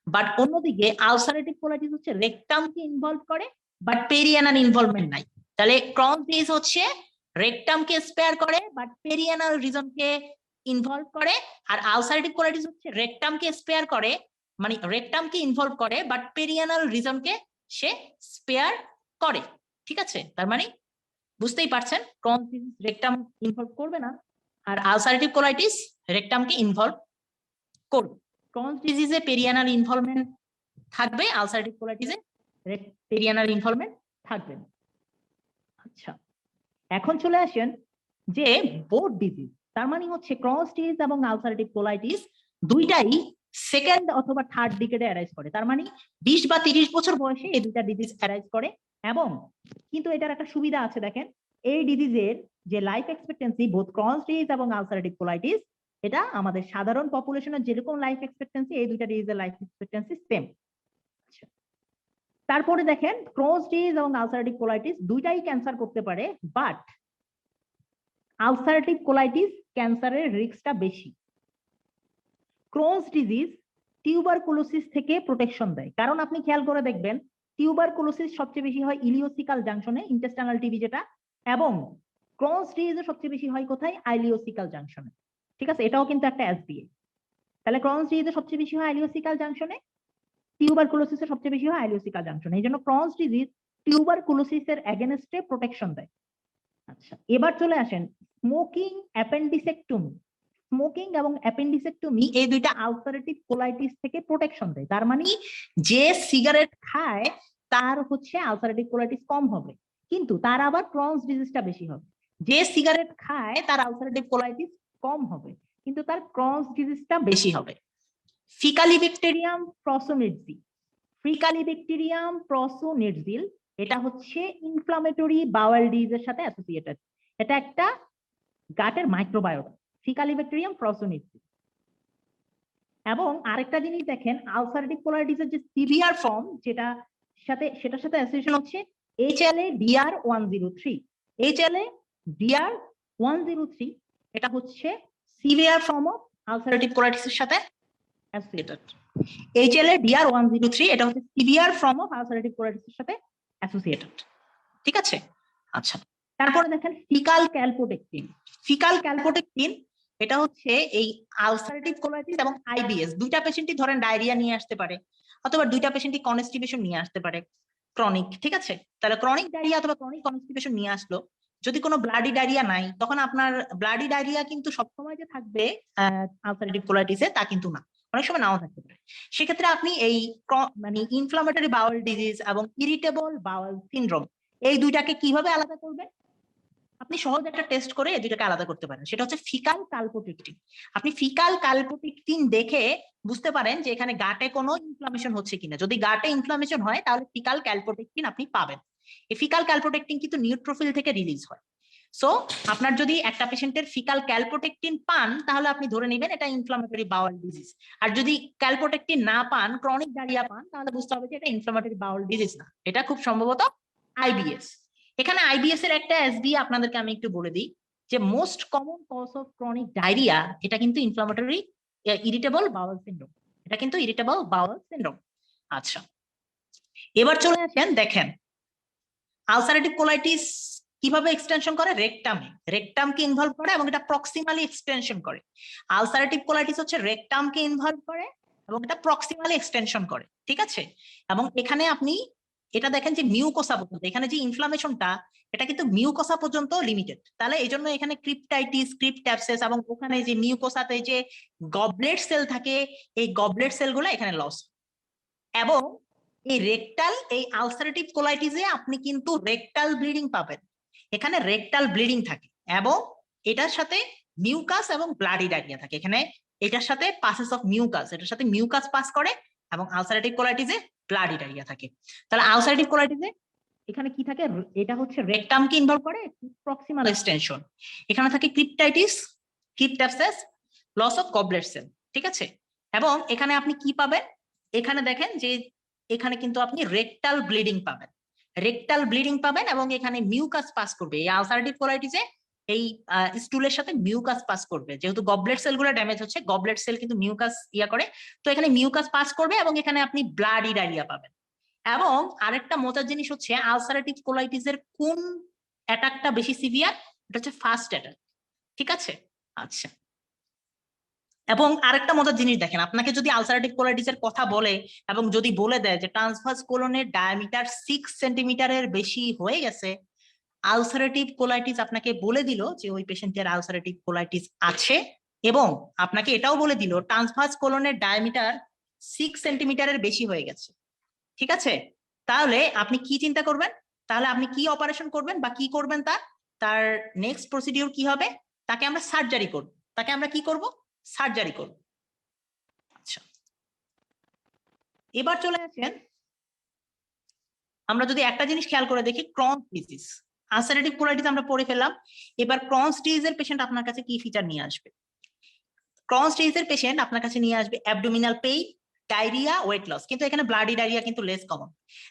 বাট অন্যদিকে আলসারেটিভ কোলাইটিস হচ্ছে রেকটামকে ইনভলভ করে, বাট পেরিয়ানাল ইনভলভমেন্ট নাই। তাহলে ক্রনস ডিজিজ হচ্ছে রেকটামকে স্পেয়ার করে, বাট পেরিয়ানাল রিজনকে ইনভলভ করে। আর আলসারেটিভ কোলাইটিস হচ্ছে রেকটামকে স্পেয়ার করে, মানে রেকটামকে ইনভলভ করে, বাট পেরিয়ানাল রিজনকে সে স্পেয়ার করে। ঠিক আছে, তার মানে বুঝতেই পারছেন ক্রনস ডিজিজ রেকটাম ইনভলভ করবে না, আর আলসারেটিভ কোলাইটিস রেকটামকে ইনভলভ করবে। ক্রনস ডিজিজে পেরিয়ানাল ইনভলভমেন্ট থাকবে, আলসারেটিভ কোলাইটিসে পেরিয়ানাল ইনভলভমেন্ট থাকবে না। আচ্ছা, এখন চলে আসেন যে বোথ ডিজিজ, তার মানে হচ্ছে ক্রনস ডিজিজ এবং আলসারেটিভ কোলাইটিস দুইটাই সেকেন্ড অথবা থার্ড ডিকেডে অ্যারাইজ করে। তার মানে 20 বা 30 বছর বয়সে এই দুইটা ডিজিজ অ্যারাইজ করে। এবং কিন্তু এটার একটা সুবিধা আছে, দেখেন এই ডিজিজের যে life expectancy both Crohn's disease এবং আলসারেটিভ কোলাইটিস, এটা আমাদের সাধারণ পপুলেশনের যেরকম লাইফ এক্সপেক্টেন্সি, এই দুইটা ডিজিজের লাইফ এক্সপেক্টেন্সি সেম। তারপরে দেখেন ক্রনস ডিজিজ এবং আলসারেটিভ কোলাইটিস দুইটাই ক্যান্সার করতে পারে, বাট আলসারেটিভ কোলাইটিস ক্যান্সারের রিস্কটা বেশি। ক্রনস ডিজিজ টিউবারকুলোসিস থেকে প্রোটেকশন দেয়, কারণ আপনি খেয়াল করে দেখবেন টিউবারকুলোসিস সবচেয়ে বেশি হয় ইলিওসিকাল জাংশনে, ইন্টেস্টাইনাল টিবি যেটা, এবং ক্রনস ডিজিজ সবচেয়ে বেশি হয় কোথায়, আইলিওসিকাল জাংশনে। ঠিক আছে, এটাও কিন্তু একটা এসবিএ। তাহলে ক্রনস ডিজিজ সবচেয়ে বেশি হয় আইলিওসিকাল জাংশনে, টিউবারকুলোসিসের সবচেয়ে বেশি হয় আইলিওসিকাল জাংশনে। এই জন্য ক্রনস ডিজিজ টিউবারকুলোসিসের এগেনস্টে প্রোটেকশন দেয়। আচ্ছা, এবার চলে আসেন স্মোকিং, অ্যাপেন্ডিসেক্টমি। স্মোকিং এবং অ্যাপেন্ডিসেক্টমি এই দুইটা আলসারেটিভ কোলাইটিস থেকে প্রোটেকশন দেয়। তার মানে যে সিগারেট খায় তার হচ্ছে আলসারেটিভ কোলাইটিস কম হবে, কিন্তু তার আবার ক্রনস ডিজিজটা বেশি হবে। যে সিগারেট খায় তার আলসারেটিভ কোলাইটিস কম হবে, কিন্তু তার ক্রনস ডিজিজটা বেশি হবে। ফিকালিব্যাকটেরিয়াম প্রসোনিডজিল, ফিকালিব্যাকটেরিয়াম প্রসোনিডজিল এটা হচ্ছে ইনফ্লামেটরি বাওয়েল ডিজিজের সাথে অ্যাসোসিয়েটেড। এটা একটা গাটের মাইক্রোবায়োটা, ফিকালিব্যাকটেরিয়াম প্রসোনিডজিল। এবং আরেকটা জিনিস দেখেন, আলসারেটিভ কোলাইটিসের যে সিভিয়ার ফর্ম সেটার সাথে অ্যাসোসিয়েশন হচ্ছে HLA-DR103। HLA-DR103 এটা হচ্ছে সিভিয়ার ফর্ম অফ আলসারেটিভ কোলাইটিসের সাথে অ্যাসোসিয়েটেড। HLA-DR103 এটা হচ্ছে সিভিয়ার ফর্ম অফ আলসারেটিভ কোলাইটিসের সাথে অ্যাসোসিয়েটেড। ঠিক আছে, আচ্ছা তারপরে দেখেন ফিকাল ক্যালপোটেকটিন। ফিকাল ক্যালপোটেকটিন এটা হচ্ছে এই আলসারেটিভ কোলাইটিস এবং আইবিএস দুইটা পেশেন্টই ধরেন ডায়রিয়া নিয়ে আসতে পারে, অথবা দুইটা পেশেন্টই কনস্টিপেশন নিয়ে আসতে পারে ক্রনিক। ঠিক আছে, তাহলে ক্রনিক ডায়রিয়া অথবা ক্রনিক কনস্টিপেশন নিয়ে আসলো, যদি কোনো ব্লাডি ডায়রিয়া নাই, তখন আপনার ব্লাডি ডায়রিয়া কিন্তু সবসময় যে থাকবে আলসারেটিভ কোলাইটিসে তা কিন্তু না, অনেক সময় নাও থাকতে পারে। সেক্ষেত্রে আপনি এই মানে ইনফ্লামেটরি বাউল ডিজিজ এবং ইরিটেবল বাউল সিনড্রোম এই দুইটাকে কিভাবে আলাদা করবেন? আপনি সহজ একটা টেস্ট করে এই দুইটাকে আলাদা করতে পারেন, সেটা হচ্ছে ফিকাল ক্যালপোটেকটিন। আপনি ফিকাল ক্যালপোটেকটিন দেখে বুঝতে পারেন যে এখানে গাটে কোনো ইনফ্লামেশন হচ্ছে কিনা। যদি গাটে ইনফ্লামেশন হয় তাহলে ফিকাল ক্যালপোটেকটিন আপনি পাবেন। এই ফিকাল ক্যালপোটেকটিন কিন্তু নিউট্রোফিল থেকে রিলিজ হয়। সো আপনার যদি একটা পেশেন্টের ফিকাল ক্যালপোটেকটিন পান তাহলে আপনি ধরে নেবেন এটা ইনফ্লামেটরি বাউল ডিজিজ। আর যদি ক্যালপোটেকটিন না পান, ক্রনিক ডায়রিয়া পান, তাহলে বুঝতে হবে যে এটা ইনফ্লামেটরি বাউল ডিজিজ না, এটা খুব সম্ভবত আইবিএস। এখানে আইবিএস এর একটা এসবি আপনাদেরকে আমি একটু বলে দিই, যে most common cause of chronic diarrhoea এটা কিন্তু ইনফ্লামেটরি ইরিটেবল বাউল সিনড্রোম। এটা কিন্তু ইরিটেবল বাউল সিনড্রোম। আচ্ছা, এবার চলে আসেন, দেখেন আলসারেটিভ কোলাইটিস কিভাবে এক্সটেনশন করে, রেকটামে। রেকটামকে ইনভলভ করে এবং এটা প্রক্সিমালি এক্সটেনশন করে। আলসারেটিভ কোলাইটিস হচ্ছে রেকটামকে ইনভলভ করে এবং এটা প্রক্সিমালি এক্সটেনশন করে। ঠিক আছে, এবং এখানে আপনি এটা দেখেন যে মিউকোসা পর্যন্ত, এখানে যে ইনফ্লামেশনটা এটা কিন্তু মিউকোসা পর্যন্ত লিমিটেড। তাহলে এই জন্য এখানে ক্রিপ্টাইটিস, ক্রিপ্ট্যাপসিস এবং ওখানে যে মিউকোসাতে যে গবলেট সেল থাকে, এই গবলেট সেলগুলো এখানে লস। এবং এই রেকটাল, এই আলসারেটিভ কোলাইটিসে আপনি কিন্তু রেকটাল ব্লিডিং পাবেন। এখানে রেকটাল ব্লিডিং থাকে এবং এটার সাথে মিউকাস এবং ব্লাডি ডায়রিয়া থাকে। এখানে এটার সাথে পাসেস অফ মিউকাস, এটার সাথে মিউকাস পাস করে, এবং আলসারেটিভ কোলাইটিসে ব্লাডি ডায়রিয়া থাকে। তাহলে আলসারেটিভ কোলাইটিসে এখানে কি থাকে, এটা হচ্ছে রেকটামকে ইনভলভ করে, প্রক্সিমাল এক্সটেনশন। এখানে থাকে ক্রিপ্টাইটিস, ক্রিপ্ট্যাপসিস, লস অফ গবলেট সেল। ঠিক আছে, এবং এখানে আপনি কি পাবেন, এখানে দেখেন যে এখানে কিন্তু আপনি রেকটাল ব্লিডিং পাবেন, এবং এখানে মিউকাস পাস করবে। এই আলসারেটিভ কোলাইটিসে এই স্টুলের সাথে মিউকাস পাস করবে, যেহেতু গবলেট সেলগুলো ড্যামেজ হচ্ছে, গবলেট সেল কিন্তু মিউকাস করে, তো এখানে মিউকাস পাস করবে এবং এখানে আপনি ব্লাডি ডায়রিয়া পাবেন। এবং আরেকটা মজার জিনিস হচ্ছে আলসারেটিভ কোলাইটিসের কোন অ্যাটাকটা বেশি সিভিয়ার, এটা হচ্ছে ফার্স্ট অ্যাটাক। ঠিক আছে, আচ্ছা। এবং আরেকটা মজার জিনিস দেখেন, আপনাকে যদি আলসারেটিভ কোলাইটিসের কথা বলে এবং যদি বলে দেয় যে ট্রান্সভার্স কোলনের ডায়ামিটার 6 সেন্টিমিটারের বেশি হয়ে গেছে, আলসারেটিভ কোলাইটিস আপনাকে বলে দিল যে ওই পেশেন্টের আলসারেটিভ কোলাইটিস আছে, এবং আপনাকে এটাও বলে দিল ট্রান্সভার্স কোলনের ডায়ামিটার 6 সেন্টিমিটারের বেশি হয়ে গেছে। ঠিক আছে, তাহলে আপনি কি চিন্তা করবেন, তাহলে আপনি কি অপারেশন করবেন বা কি করবেন, তার নেক্সট প্রসিডিউর কি হবে? তাকে আমরা সার্জারি করব। তাকে আমরা কি করব? সার্জারি করব। আচ্ছা, এবার চলে আসেন, আমরা যদি একটা জিনিস খেয়াল করে দেখি, ক্রনস ডিজিজ। আলসারেটিভ কোলাইটিস আমরা পড়ে ফেললাম, এবার ক্রনস ডিজিজের পেশেন্ট আপনার কাছে কি ফিচার নিয়ে আসবে? ক্রনস ডিজিজের পেশেন্ট আপনার কাছে নিয়ে আসবে abdominal pain, diarrhoea, weight loss, কিন্তু এখানে ব্লাডি ডায়রিয়া কিন্তু লেস কমন।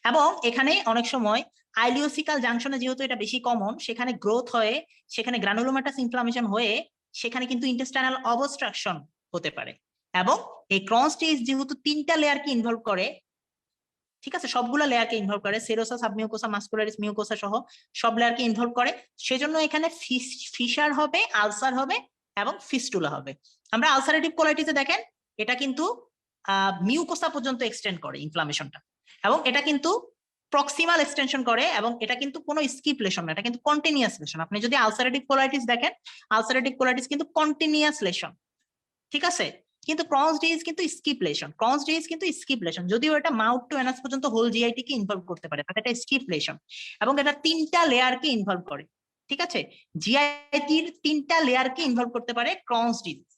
এবং এখানে অনেক সময় আইলিওসিকাল জাংশনে যেহেতু এটা বেশি কমন, সেখানে গ্রোথ হয়ে, সেখানে গ্রানুলোমাটাস ইনফ্লামেশন হয়ে, সেখানে কিন্তু ইন্টেস্টাইনাল অবস্ট্রাকশন হতে পারে। এবং এই ক্রনস ডিজিজ যেহেতু 3টা লেয়ারকে ইনভলভ করে, ঠিক আছে, সবগুলা লেয়ারকে ইনভলভ করে, সেরোসা, সাবমিউকোসা, মাস্কুলারিস, মিউকোসা সহ সব লেয়ারকে ইনভলভ করে, সেজন্য এখানে ফিশার হবে, আলসার হবে এবং ফিস্টুলা হবে। আমরা আলসারেটিভ কোলাইটিসে দেখেন এটা কিন্তু মিউকোসা পর্যন্ত এক্সটেন্ড করে ইনফ্লামেশনটা, এবং এটা কিন্তু প্রক্সিমাল এক্সটেনশন করে, এবং এটা কিন্তু কোনো স্কিপ লেশন না, এটা কিন্তু কন্টিনিউয়াস লেশন। আপনি যদি আলসারেটিভ কোলাইটিস দেখেন, আলসারেটিভ কোলাইটিস কিন্তু কন্টিনিউয়াস লেশন। ঠিক আছে, কিন্তু ক্রনস ডিজিজ কিন্তু স্কিপ লেশন, যদিও এটা মাউথ টু অ্যানাস পর্যন্ত হোল জিআইটি কে ইনভলভ করতে পারে, বাট এটা স্কিপ লেশন, এবং এটা 3টা লেয়ারকে ইনভলভ করে। ঠিক আছে, জিআইটির 3টা লেয়ারকে ইনভলভ করতে পারে ক্রনস ডিজিজ।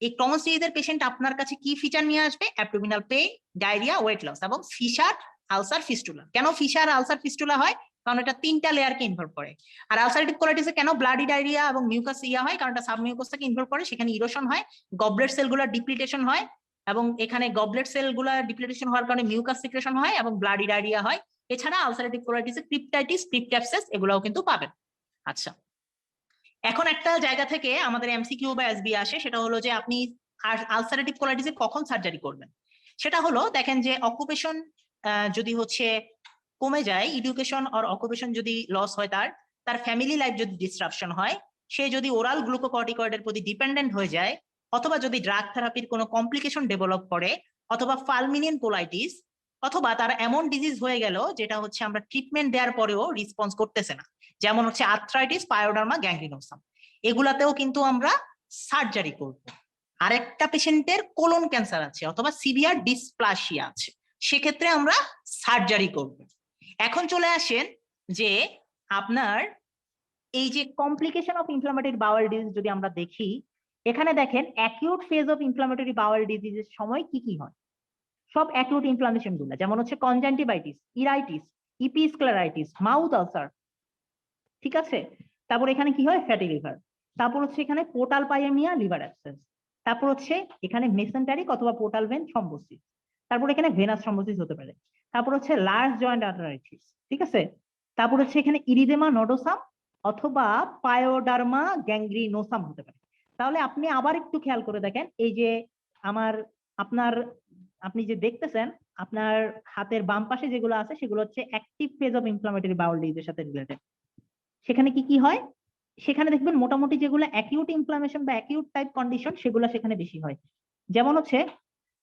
এই ক্রনস ডিজিজের পেশেন্ট আপনার কাছে কি ফিচার নিয়ে আসবে? Abdominal pain, diarrhoea, weight loss এবং ফিশার, আলসার, ফিস্টুলা। কেন ফিশার, আলসার, ফিস্টুলা হয়? কারণ এটা 3টা লেয়ারকে ইনভলভ করে। আর আলসারেটিভ কোলাইটিসে কেন ব্লাডি ডায়রিয়া এবং মিউকাস হয়? কারণ এটা সাবমিউকাসটাকে ইনভলভ করে, সেখানে ইরোশন হয়, গবলেট সেলগুলোর ডিপ্লিটেশন হয়, এবং এখানে গবলেট সেলগুলোর ডিপ্লিটেশন হওয়ার কারণে মিউকাস সিক্রেশন হয় এবং ব্লাডি ডায়রিয়া হয়। এছাড়া আলসারেটিভ কোলাইটিসে ক্রিপ্টাইটিস, ক্রিপ্ট্যাপসিস এগুলোও কিন্তু পাবেন। আচ্ছা, এখন একটা জায়গা থেকে আমাদের এমসিকিউ বা এসবি আসে, সেটা হলো যে আপনি আলসারেটিভ কোলাইটিসে কখন সার্জারি করবেন। সেটা হলো, দেখেন যে অকুপেশন যদি হচ্ছে কমে যায়, এডুকেশন আর অকুপেশন যদি লস হয়, তার ফ্যামিলি লাইফ যদি ডিসরাপশন হয়, সে যদি ওরাল গ্লুকোকর্টিকয়েডের প্রতি ডিপেন্ডেন্ট হয়ে যায়, অথবা যদি ড্রাগ থেরাপির কোনো কমপ্লিকেশন ডেভেলপ করে, অথবা ফালমিনিয়ান কোলাইটিস, অথবা তার এমন ডিজিজ হয়ে গেল যেটা হচ্ছে আমরা ট্রিটমেন্ট দেওয়ার পরেও রেসপন্স করতেছে না, যেমন হচ্ছে আর্থ্রাইটিস, পায়োডার্মা, গ্যাংগ্রিনোসাম, এগুলাতেও কিন্তু আমরা সার্জারি করব। আরেকটা পেশেন্টের কোলন ক্যান্সার আছে অথবা সিভিয়ার ডিসপ্লাসিয়া আছে, সেক্ষেত্রে আমরা সার্জারি করব। এখন চলে আসেন যে আপনার এই যে complication of inflammatory bowel disease যদি আমরা দেখি, এখানে দেখেন acute phase of inflammatory bowel ডিজিজের সময় কি কি হয়। সব অ্যাকিউট ইনফ্লামেশন গুলো, যেমন হচ্ছে conjunctivitis, iritis, episcleritis, mouth ulcer, ঠিক আছে। তারপর এখানে কি হয়? Fatty liver. তারপর হচ্ছে এখানে পোর্টাল পাইএমিয়া, লিভার অ্যাবসেস। তারপর হচ্ছে এখানে মেসেন্টারিক অথবা পোর্টাল ভেন থ্রম্বোসিস। তারপর এখানে ভেনাস থ্রম্বোসিস হতে পারে। তারপর হচ্ছে লার্জ জয়েন্ট আর্টারাইটিস, ঠিক আছে। তারপর হচ্ছে এখানে ইরিদেমা নোডোসাম অথবা পায়োডার্মা গ্যাংগ্রিনোসাম হতে পারে। তাহলে আপনি আবার একটু খেয়াল করে দেখেন, এই যে আপনি যে দেখতেছেন, আপনার হাতের বাম পাশে যেগুলো আছে সেগুলো হচ্ছে active phase of inflammatory bowel ডিজিজের সাথে রিলেটেড। সেখানে কি কি হয়? সেখানে দেখবেন মোটামুটি যেগুলো অ্যাকিউট ইনফ্লামেশন বা অ্যাকিউট টাইপ কন্ডিশন সেগুলো সেখানে বেশি হয়, যেমন হচ্ছে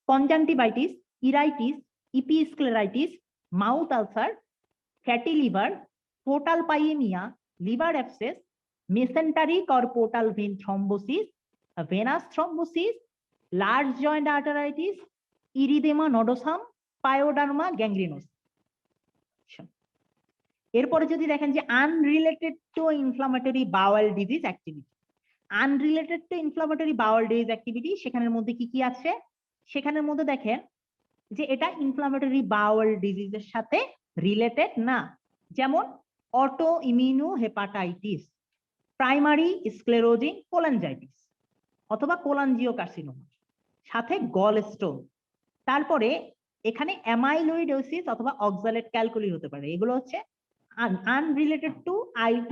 conjunctivitis, iritis, episcleritis, mouth ulcer, fatty liver, portal pyaemia, liver abscess, mesenteric or portal vein thrombosis, venous thrombosis, large joint arthritis, erythema nodosum, pyoderma gangrenosum. এরপরে যদি দেখেন যে unrelated to inflammatory bowel disease activity, unrelated to inflammatory bowel disease activity সেখানের মধ্যে কি কি আছে? সেখানের মধ্যে দেখেন যে এটা ইনফ্লামেটরি বাউল ডিজিজের সাথে রিলেটেড না, যেমন auto immuno hepatitis, primary sclerosing cholangitis অথবা কোলাঞ্জিওকার্সিনোমা, সাথে গল স্টোন। তারপরে এখানে অ্যামাইলোইডোসিস অথবা অক্সালেট ক্যালকুলি হতে পারে। এগুলো হচ্ছে unrelated to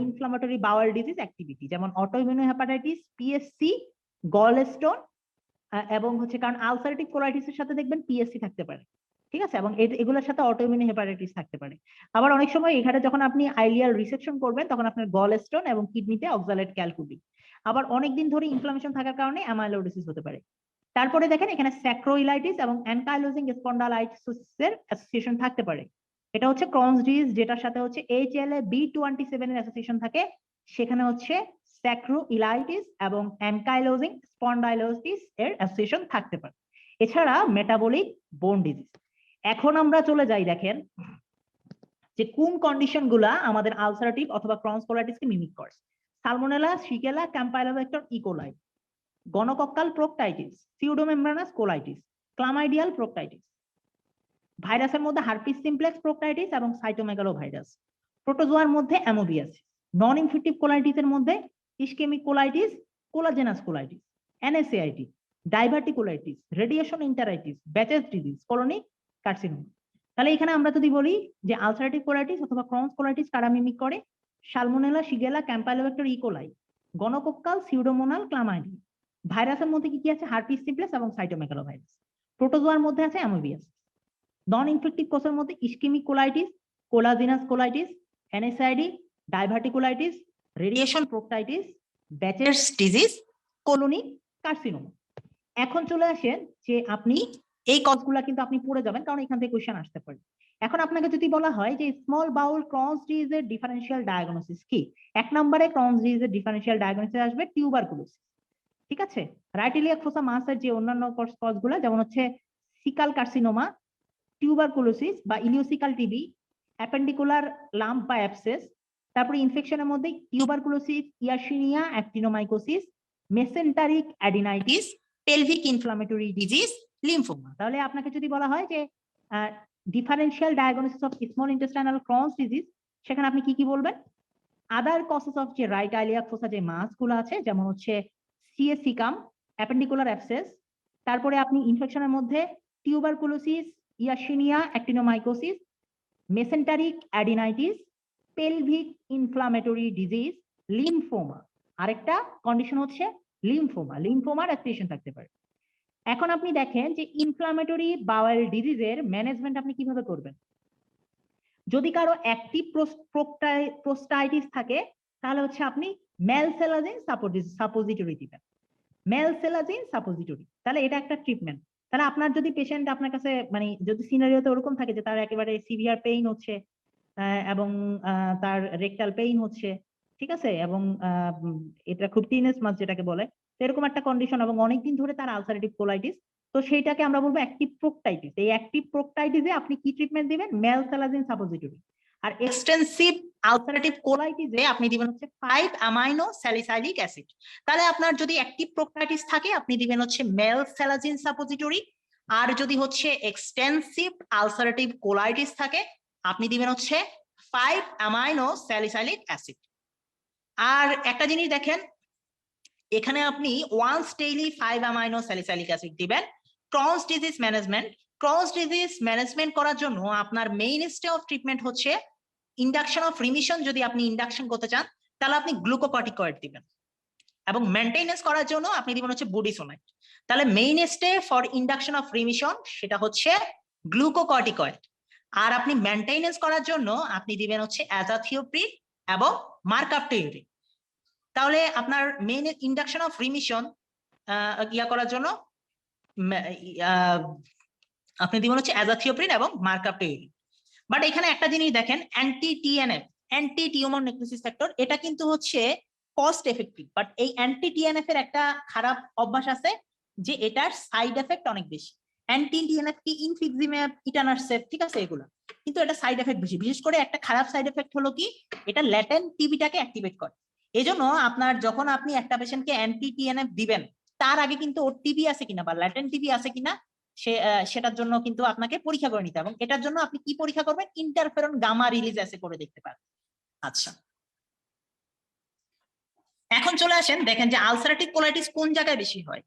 inflammatory bowel disease activity, যেমন অটোইমিউন হেপাটাইটিস, পিএসসি, গলস্টোন, এবং হচ্ছে কারণ আলসারেটিভ কোলাইটিসের সাথে দেখবেন পিএসসি থাকতে পারে, ঠিক আছে, এবং এগুলোর সাথে অটোইমিউন হেপাটাইটিস থাকতে পারে। আবার অনেক সময় এখানে যখন আপনি আইলিয়াল রিসেকশন করবেন তখন আপনার গলস্টোন এবং কিডনিতে অক্সালেট ক্যালকুলি। আবার অনেকদিন ধরে ইনফ্লামেশন থাকার কারণে অ্যামাইলোইডোসিস হতে পারে। তারপরে দেখেন এখানে স্যাক্রোইলাইটিস এবং অ্যানকাইলোজিং স্পন্ডালাইটিসের অ্যাসোসিয়েশন থাকতে পারে। এটা হচ্ছে ক্রনস ডিজিজ, যেটার সাথে হচ্ছে HLA-B27 এর অ্যাসোসিয়েশন থাকে। সেখানে হচ্ছে স্যাক্রোইলাইটিস এবং অ্যানকাইলোজিং স্পন্ডাইলোসিস এর অ্যাসোসিয়েশন থাকতে পারে। এছাড়া মেটাবলিক বোন ডিজিজ। এখন আমরা চলে যাই দেখেন যে কোন কন্ডিশন গুলা আমাদের আলসারেটিভ অথবা ক্রনস কোলাইটিসকে মিমিক করে। Salmonella, shigella, campylobacter, E coli, gonococcal proctitis, pseudomembranous colitis, chlamydial proctitis. ভাইরাসের মধ্যে হার্পিস সিমপ্লেক্স প্রোকটাইটিস এবং সাইটোমেগালোভাইরাস। প্রোটোজোয়ার মধ্যে অ্যামোবিয়াসিস। নন ইনফেক্টিভ কোলাইটিসের মধ্যে ischaemic colitis, collagenous colitis, NSAID, diverticulitis, radiation enteritis, Behcet's disease, colonic carcinoma. তাহলে এখানে আমরা যদি বলি যে আলসারেটিভ কোলাইটিস অথবা ক্রনস কোলাইটিস কারা মিমিক করে, salmonella, shigella, campylobacter, E coli, gonococcal, pseudomonal, chlamydia. ভাইরাসের মধ্যে কি কি আছে? হার্পিস সিমপ্লেক্স এবং সাইটোমেগালোভাইরাস। প্রোটোজোয়ার মধ্যে আছে অ্যামোবিয়াস। নন ইনফেক্টিভ কোষের মধ্যে ischaemic colitis, collagenous colitis, NSAID, diverticulitis, radiation proctitis, Behcet's disease, colonic carcinoma. এখন চলে আসেন যে আপনি এই কজগুলা কিন্তু আপনি পড়ে যাবেন, কারণ এখান থেকে কোশ্চেন আসতে পারে। এখন আপনাকে যদি বলা হয় যে স্মল বাউল ক্রনস ডিজিজের ডিফারেন্সিয়াল ডায়াগনোসিস কি, 1 নম্বরে ক্রনস ডিজিজের ডিফারেন্সিয়াল ডায়াগনোসিস আসবে টিউবারকুলোসিস, ঠিক আছে। রাইট ইলিয়াক ফোসা মাসের যে অন্যান্য কজগুলা যেমন হচ্ছে সিকাল কার্সিনোমা, টিউবারকুলোসিস বা ইলিওসিকাল টিবি, অ্যাপেন্ডিকুলার লাম্প বা অ্যাবসেস, তারপরে ইনফেকশনের মধ্যে tuberculosis, yersinia actinomycosis, mesenteric adenitis, pelvic inflammatory disease, lymphoma. তাহলে আপনাকে যদি বলা হয় যে differential diagnosis of small intestinal Crohn's disease, সেখানে আপনি কি কি বলবেন? আদার কজেস অফ যে রাইট ইলিয়াক ফোসা যে মাসগুলো আছে যেমন হচ্ছে সিএ সিকাম, অ্যাপেন্ডিকুলার অ্যাবসেস, তারপরে আপনি ইনফেকশনের মধ্যে tuberculosis, yersinia actinomycosis, mesenteric adenitis, pelvic inflammatory disease, lymphoma. আরেকটা কন্ডিশন হচ্ছে লিম্ফোমা, লিম্ফোমার অ্যাসোসিয়েশন থাকতে পারে। এখন আপনি দেখেন যে ইনফ্লামেটরি বাওয়েল ডিজিজের ম্যানেজমেন্ট আপনি কিভাবে করবেন। যদি কারো অ্যাক্টিভ প্রোস্টাইটিস থাকে তাহলে হচ্ছে আপনি মেলসেলাজিন সাপোজিটরি দিবেন, মেলসেলাজিন সাপোজিটরি। তাহলে এটা একটা ট্রিটমেন্ট। তাহলে আপনার যদি পেশেন্ট আপনার কাছে মানে যদি সিনারিওতে ওরকম থাকে যে তার একেবারে সিভিয়ার পেইন হচ্ছে এবং তার রেকটাল পেইন হচ্ছে, ঠিক আছে, এবং এটা খুব টিনেজ মাস যেটাকে বলে, এরকম একটা কন্ডিশন এবং অনেকদিন ধরে তার আলসারেটিভ কোলাইটিস, তো সেইটাকে আমরা বলবো অ্যাক্টিভ প্রোকটাইটিস। এই অ্যাক্টিভ প্রোকটাইটিসে আপনি কি ট্রিটমেন্ট দিবেন? মেলসেলাজিন সাপোজিটরি। আর এক্সটেন্সিভ আলসারেটিভ কোলাইটিসে আপনি দিবেন হচ্ছে 5 অ্যামাইনো স্যালিসাইলিক অ্যাসিড। তাহলে আপনার যদি অ্যাক্টিভ প্রোকটাইটিস থাকে আপনি দিবেন হচ্ছে মেলসেলাজিন সাপোজিটরি, আর যদি হচ্ছে এক্সটেন্সিভ আলসারেটিভ কোলাইটিস থাকে আপনি দিবেন হচ্ছে 5 অ্যামাইনো স্যালিসাইলিক অ্যাসিড। আর একটা জিনিস দেখেন, এখানে আপনি once daily 5 amino salicylic acid দিবেন। ক্রনস ডিজিজ ম্যানেজমেন্ট করার জন্য আপনার মেইন স্টে অফ ট্রিটমেন্ট হচ্ছে ইন্ডাকশন অফ রিমিশন। যদি আপনি ইন্ডাকশন করতে চান তাহলে আপনি গ্লুকোকর্টিকয়েড দিবেন, এবং মেইনটেনেন্স করার জন্য আপনি দিবেন হচ্ছে বুডিসোনাইড। তাহলে main stay for induction of remission সেটা হচ্ছে গ্লুকোকর্টিকয়েড, আর আপনি মেইনটেনেন্স করার জন্য আপনি দিবেন হচ্ছে অ্যাজাথিওপ্রিন এবং মার্কাপটোইউরিন। তাহলে আপনার মেইন ইন্ডাকশন অফ রিমিশন ইয়া করার জন্য আপনি দিবেন হচ্ছে অ্যাজাথিওপ্রিন এবং মার্কাপটোইউরিন। বাট এখানে একটা জিনিস দেখেন, anti TNF, anti tumour necrosis factor, এটা কিন্তু হচ্ছে কস্ট এফেক্টিভ, বাট এই অ্যান্টি টিএনএফ এর একটা খারাপ অভ্যাস আছে যে এটার সাইড এফেক্ট অনেক বেশি। অ্যান্টি টিএনএফ কি ইনফ্লিক্সিম্যাব, ইটানারসেপ, ঠিক আছে, এগুলো কিন্তু এটা সাইড এফেক্ট বেশি। বিশেষ করে একটা খারাপ সাইড এফেক্ট হলো কি, এটা ল্যাটেন্ট টিবিটাকে অ্যাক্টিভেট করে। এই জন্য আপনার যখন আপনি একটা পেশেন্টকে অ্যান্টি টিএনএফ দিবেন তার আগে কিন্তু ওর টিবি আছে কিনা বা ল্যাটেন্ট টিবি আছে কিনা সেটার জন্য কিন্তু আপনাকে পরীক্ষা করে নিতে হবে, এবং এটার জন্য আপনি কি পরীক্ষা করবেন? ইন্টারফেরন গামা রিলিজ অ্যাসে করে দেখতে পারেন। আচ্ছা, এখন চলে আসেন দেখেন যে আলসারেটিভ কোলাইটিস কোন জায়গায় বেশি হয়।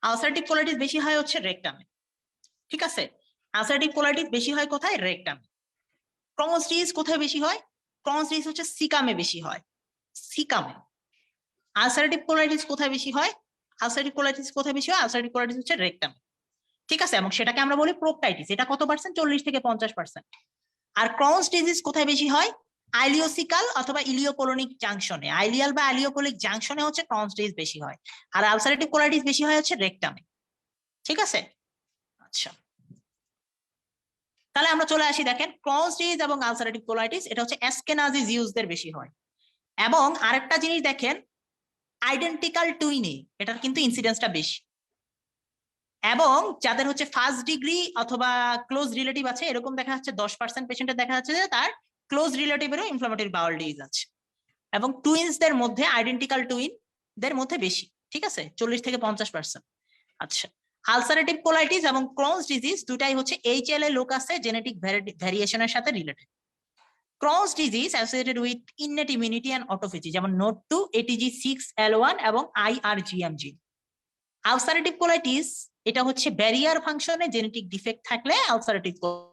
আলসারেটিভ কোলাইটিস বেশি হয় হচ্ছে রেকটামে, ঠিক আছে। আলসারেটিভ কোলাইটিস বেশি হয় কোথায়? রেকটামে। ক্রনস ডিজিজ কোথায় বেশি হয়? ক্রনস ডিজিজ হচ্ছে সিকামে বেশি হয়, সিকামে। আলসারেটিভ কোলাইটিস কোথায় বেশি হয়? আলসারেটিভ কোলাইটিস কোথায় বেশি হয়? আলসারেটিভ কোলাইটিস হচ্ছে রেকটামে, ঠিক আছে। এবং সেটাকে আমরা বলি প্রোকটাইটিস। এটা কত পার্সেন্ট? 40 থেকে 50%। আর ক্রনস ডিজিজ কোথায় বেশি হয়? আইলিওসিকাল অথবা ইলিওকোলোনিক জাংশনে, আইলিয়াল বা আইলিওকোলিক জাংশনে হচ্ছে ক্রনস ডিজিজ বেশি হয়। আর আলসারেটিভ কোলাইটিস বেশি হয় হচ্ছে রেকটামে, ঠিক আছে। আচ্ছা, তাহলে আমরা চলে আসি, দেখেন ক্রনস ডিজিজ এবং আলসারেটিভ কোলাইটিস এটা হচ্ছে অ্যাশকেনাজি জিউসদের বেশি হয়। এবং আরেকটা জিনিস দেখেন, আইডেন্টিক্যাল টুইনে এটার কিন্তু ইনসিডেন্সটা বেশি। এবং যাদের হচ্ছে ফার্স্ট ডিগ্রি অথবা ক্লোজ রিলেটিভ আছে, এরকম দেখা যাচ্ছে 10% পেশেন্টের দেখা যাচ্ছে যে তার ক্লোজ রিলেটিভেরও ইনফ্লামেটরি বাউল ডিজিজ আছে। এবং টুইন্সদের মধ্যে, আইডেন্টিক্যাল টুইনদের মধ্যে বেশি, ঠিক আছে, 40 থেকে 50%। আচ্ছা, আলসারেটিভ কোলাইটিস এবং ক্রনস ডিজিজ দুটাই হচ্ছে HLA লোকাসে জেনেটিক ভ্যারিয়েশনের সাথে related. Crohn's disease associated with innate immunity and autophagy, যেমন NOD2, ATG6L1 এবং IRGM জিন। আলসারেটিভ কোলাইটিস এটা হচ্ছে ব্যারিয়ার ফাংশনে জেনেটিক ডিফেক্ট থাকলে আলসারেটিভ কোলাইটিস।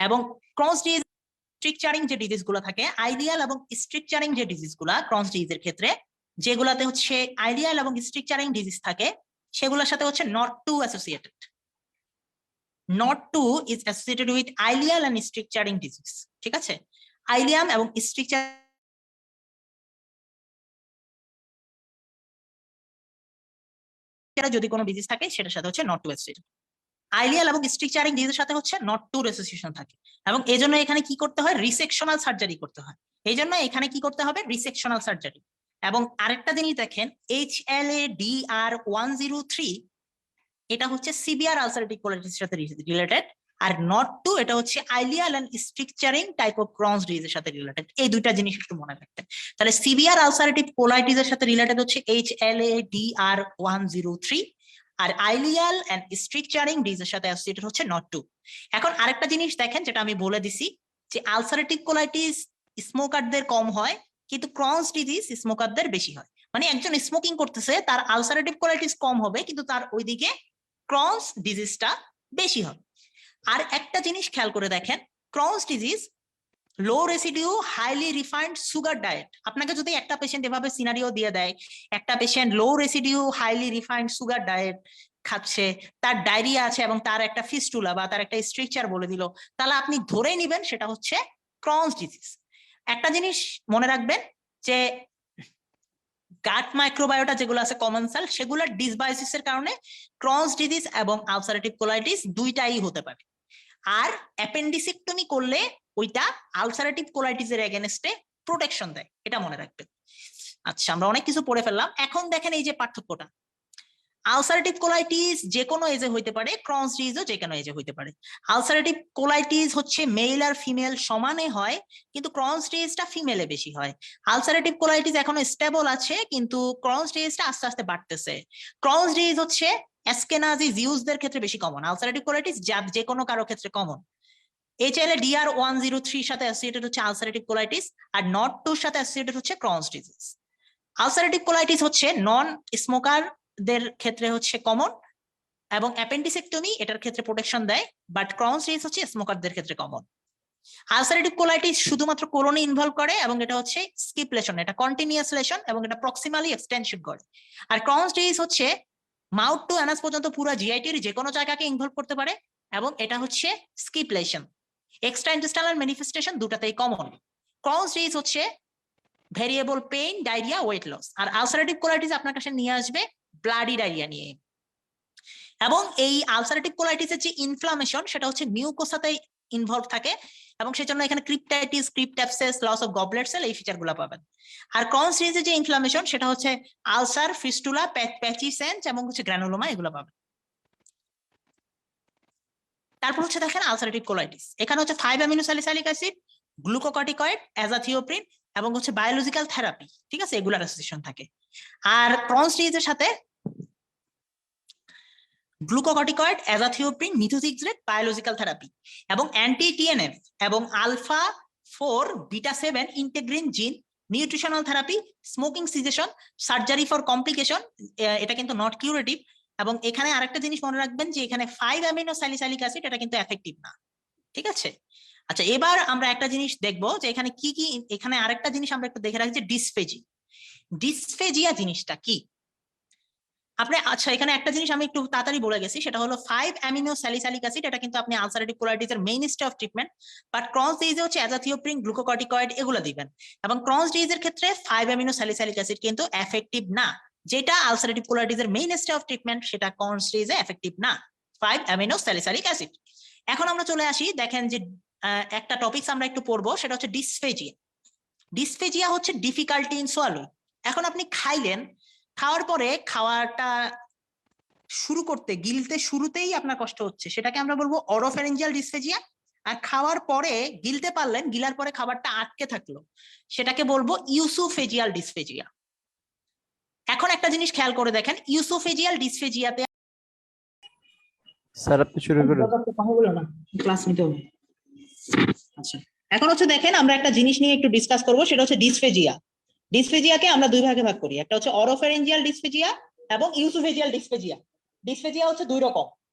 এবং ক্রনস ডিজিজ স্ট্রিকচারিং যে ডিজিজ গুলো থাকে, আইডিয়াল এবং স্ট্রিকচারিং যে ডিজিজ গুলা ক্রনস ডিজিজের ক্ষেত্রে, যেগুলাতে হচ্ছে আইডিয়াল এবং স্ট্রিকচারিং ডিজিজ থাকে, সেগুলোর সাথে হচ্ছে NOD2 associated. NOD2 is associated with ileal and stricturing disease, ঠিক আছে। আইলিয়াম এবং স্ট্রিকচার যদি কোনো ডিজিজ থাকে সেটার সাথে হচ্ছে NOD2 অ্যাসোসিয়েটেড। আইলিয়াল এবং স্ট্রিকচারিং ডিজিজের সাথে হচ্ছে NOD2 অ্যাসোসিয়েশন থাকে। এবং এই জন্য এখানে কি করতে হয়? রিসেকশনাল সার্জারি করতে হয়। এই জন্য এখানে কি করতে হবে? রিসেকশনাল সার্জারি। এবং আরেকটা জিনিস দেখেন, HLA-DR103 এটা হচ্ছে সিভিয়ার আলসারেটিভ কোলাইটিসের সাথে রিলেটেড। আর NOD2 এটা হচ্ছে ileal and stricturing type of Crohn's ডিজিজের সাথে রিলেটেড। এই দুইটা জিনিস একটু মনে রাখবেন। তাহলে সিভিয়ার আলসারেটিভ কোলাইটিসের সাথে রিলেটেড হচ্ছে HLA-DR103, আর আইলিয়াল এন্ড স্ট্রিকচারিং ডিজিজের সাথে অ্যাসোসিয়েটেড হচ্ছে NOD2। এখন আরেকটা জিনিস দেখেন, যেটা আমি বলে দিছি, যে আলসারেটিভ কোলাইটিস স্মোকারদের কম হয়, কিন্তু ক্রনস ডিজিজ স্মোকারদের বেশি হয়। মানে একজন স্মোকিং করতেছে, তার আলসারেটিভ কোলাইটিস কম হবে, কিন্তু তার ওইদিকে ক্রনস ডিজিজটা বেশি হবে। আর একটা জিনিস খেয়াল করে দেখেন, Crohn's disease low residue highly refined sugar diet. আপনাকে যদি একটা পেশেন্ট এভাবে সিনারিও দিয়ে দেয়, একটা patient low residue highly refined sugar diet খাচ্ছে, তার ডায়রিয়া আছে এবং তার একটা ফিস্টুলা বা তার একটা স্ট্রাকচার বলে দিল, তাহলে আপনি ধরে নেবেন সেটা হচ্ছে ক্রনস ডিজিজ। একটা জিনিস মনে রাখবেন যে গাট মাইক্রোবায়োটা যেগুলো আছে কমন সেল, সেগুলোর ডিসবায়োসিসের কারণে ক্রনস ডিজিজ এবং আলসারেটিভ কোলাইটিস দুইটাই হতে পারে। আর অ্যাপেন্ডিসেক্টমি করলে ওইটা আলসারেটিভ কোলাইটিসের এগেনস্টে প্রোটেকশন দেয়, এটা মনে রাখবেন। আচ্ছা, আমরা অনেক কিছু পড়ে ফেললাম। এখন দেখেন এই যে পার্থক্যটা, আলসারেটিভ কোলাইটিস যে কোনো এজে হইতে পারে, ক্রনস ডিজিজও যে কোনো এজে হইতে পারে। আলসারেটিভ কোলাইটিস হচ্ছে মেল আর ফিমেল সমানে হয়, কিন্তু ক্রনস ডিজিজটা ফিমেলে বেশি হয়। আলসারেটিভ কোলাইটিস এখনো স্টেবল আছে, কিন্তু ক্রনস ডিজিজটা আস্তে আস্তে বাড়তেছে। ক্রনস ডিজিজ হচ্ছে অ্যাশকেনাজি জিউসদের ক্ষেত্রে বেশি কমন, আলসারেটিভ কোলাইটিস যে কোনো কারো ক্ষেত্রে কমন। HLA-DR103 সাথে অ্যাসোসিয়েটেড হচ্ছে আলসারেটিভ কোলাইটিস, আর NOD2 সাথে অ্যাসোসিয়েটেড হচ্ছে ক্রনস ডিজিজ। আলসারেটিভ কোলাইটিস হচ্ছে নন স্মোকারদের ক্ষেত্রে হচ্ছে কমন, এবং অ্যাপেন্ডিসেক্টমি এটার ক্ষেত্রে প্রোটেকশন দেয়, বাট ক্রনস ডিজিজ হচ্ছে স্মোকারদের ক্ষেত্রে কমন। আলসারেটিভ কোলাইটিস শুধুমাত্র কোলনে ইনভলভ করে, এবং এটা হচ্ছে স্কিপ লেশন, এটা কন্টিনিউয়াস লেশন, এবং এটা প্রক্সিমালি এক্সটেনশন করে। আর ক্রনস ডিজিজ হচ্ছে মাউথ টু অ্যানাস পর্যন্ত পুরো জিআইটির যে কোনো জায়গাকে ইনভলভ করতে পারে, এবং এটা হচ্ছে skip lesion. Extra intestinal manifestation দুটাতেই কমন। ক্রনস ডিজিজ হচ্ছে variable pain, diarrhoea, weight loss. আর আলসারেটিভ কোলাইটিস আপনার কাছে নিয়ে আসবে ব্লাডি ডায়রিয়া নিয়ে। এবং এই আলসারেটিভ কোলাইটিসের যে ইনফ্লামেশন, সেটা হচ্ছে মিউকোসাতে ইনভলভ থাকে, এবং সেজন্য এখানে ক্রিপ্টাইটিস, ক্রিপ্টাপসিস, লস অফ গবলেট সেল এই ফিচারগুলো পাবেন। আর ক্রনস ডিজিজের যে ইনফ্লামেশন, সেটা হচ্ছে আলসার, ফিস্টুলা, প্যাচিসেন্স এবং হচ্ছে গ্রানুলোমা, এগুলো পাবেন। তারপর হচ্ছে দেখেন আলসারেটিভ কোলাইটিস, এখানে হচ্ছে 5 amino salicylic acid, glucocorticoid, azathioprine এবং হচ্ছে বায়োলজিক্যাল থেরাপি, ঠিক আছে, এগুলার অ্যাসোসিয়েশন থাকে। আর ক্রনস ডিজিজের সাথে গ্লুকোকর্টিকয়েড, অ্যাজাথিওপ্রিন, মিথোট্রিক্সেট, বায়োলজিক্যাল থেরাপি এবং অ্যান্টি টিএনএফ এবং আলফা 4 বিটা 7 ইন্টিগ্রিন জিন nutritional therapy, smoking cessation, surgery for complication, এটা কিন্তু নট কিউরেটিভ। এবং এখানে আরেকটা জিনিস মনে রাখবেন যে এখানে 5 অ্যামিনো স্যালিসাইলিক অ্যাসিড এটা কিন্তু এফেক্টিভ না, ঠিক আছে? আচ্ছা, এবার আমরা একটা জিনিস দেখবো যে এখানে কি কি, এখানে আরেকটা জিনিস আমরা একটু দেখে রাখি যে ডিসফেজি। ডিসফেজিয়া জিনিসটা কি? আপনি, আচ্ছা এখানে একটা জিনিস আমি একটু তাড়াতাড়ি বলে গেছি, সেটা হলো 5 অ্যামিনো স্যালিসাইলিক অ্যাসিড, এটা কিন্তু আপনি আলসারেটিভ কোলাইটিসের mainstay of treatment, but Crohn's ডিজিজে হচ্ছে অ্যাজাথিওপ্রিন, গ্লুকোকর্টিকয়েড এগুলো দিবেন। এবং ক্রনস ডিজিজের ক্ষেত্রে 5 অ্যামিনো স্যালিসাইলিক অ্যাসিড কিন্তু এফেক্টিভ না। যেটা আলসারেটিভ কোলাইটিসের মেইনস্টে অফ ট্রিটমেন্ট, সেটা ক্রনস ডিজিজে এফেক্টিভ না 5 অ্যামিনো স্যালিসাইলিক অ্যাসিড। এখন আমরা চলে আসি, দেখেন যে একটা টপিকস আমরা একটু পড়বো, সেটা হচ্ছে ডিসফেজিয়া। ডিসফেজিয়া হচ্ছে ডিফিকাল্টি ইন সোয়ালোইং। এখন আপনি খাইলেন, খাওয়ার পরে খাওয়াটা শুরু করতে, গিলতে শুরুতেই আপনার কষ্ট হচ্ছে, সেটাকে আমরা বলবো অরোফ্যারিঞ্জিয়াল ডিসফেজিয়া। আর খাওয়ার পরে গিলতে পারলেন, গিলার পরে খাবারটা আটকে থাকলো, সেটাকে বলবো ইউসোফেজিয়াল ডিসফেজিয়া। এখন একটা জিনিস খেয়াল করে দেখেন, ইউসোফেজিয়াল ডিসফেজিয়াতে, স্যার আপনি শুরু করুন। কথা বলো না, ক্লাস নিতে হবে। আচ্ছা, এখন হচ্ছে দেখেন আমরা একটা জিনিস নিয়ে একটু ডিসকাস করবো, সেটা হচ্ছে ডিসফেজিয়া। ডিসফেজিয়াকে আমরা দুই ভাগে ভাগ করি, একটা হচ্ছে অরোফ্যারিঞ্জিয়াল ডিসফেজিয়া এবং ইউসোফেজিয়াল ডিসফেজিয়া। ডিসফেজিয়া হচ্ছে দুই রকম,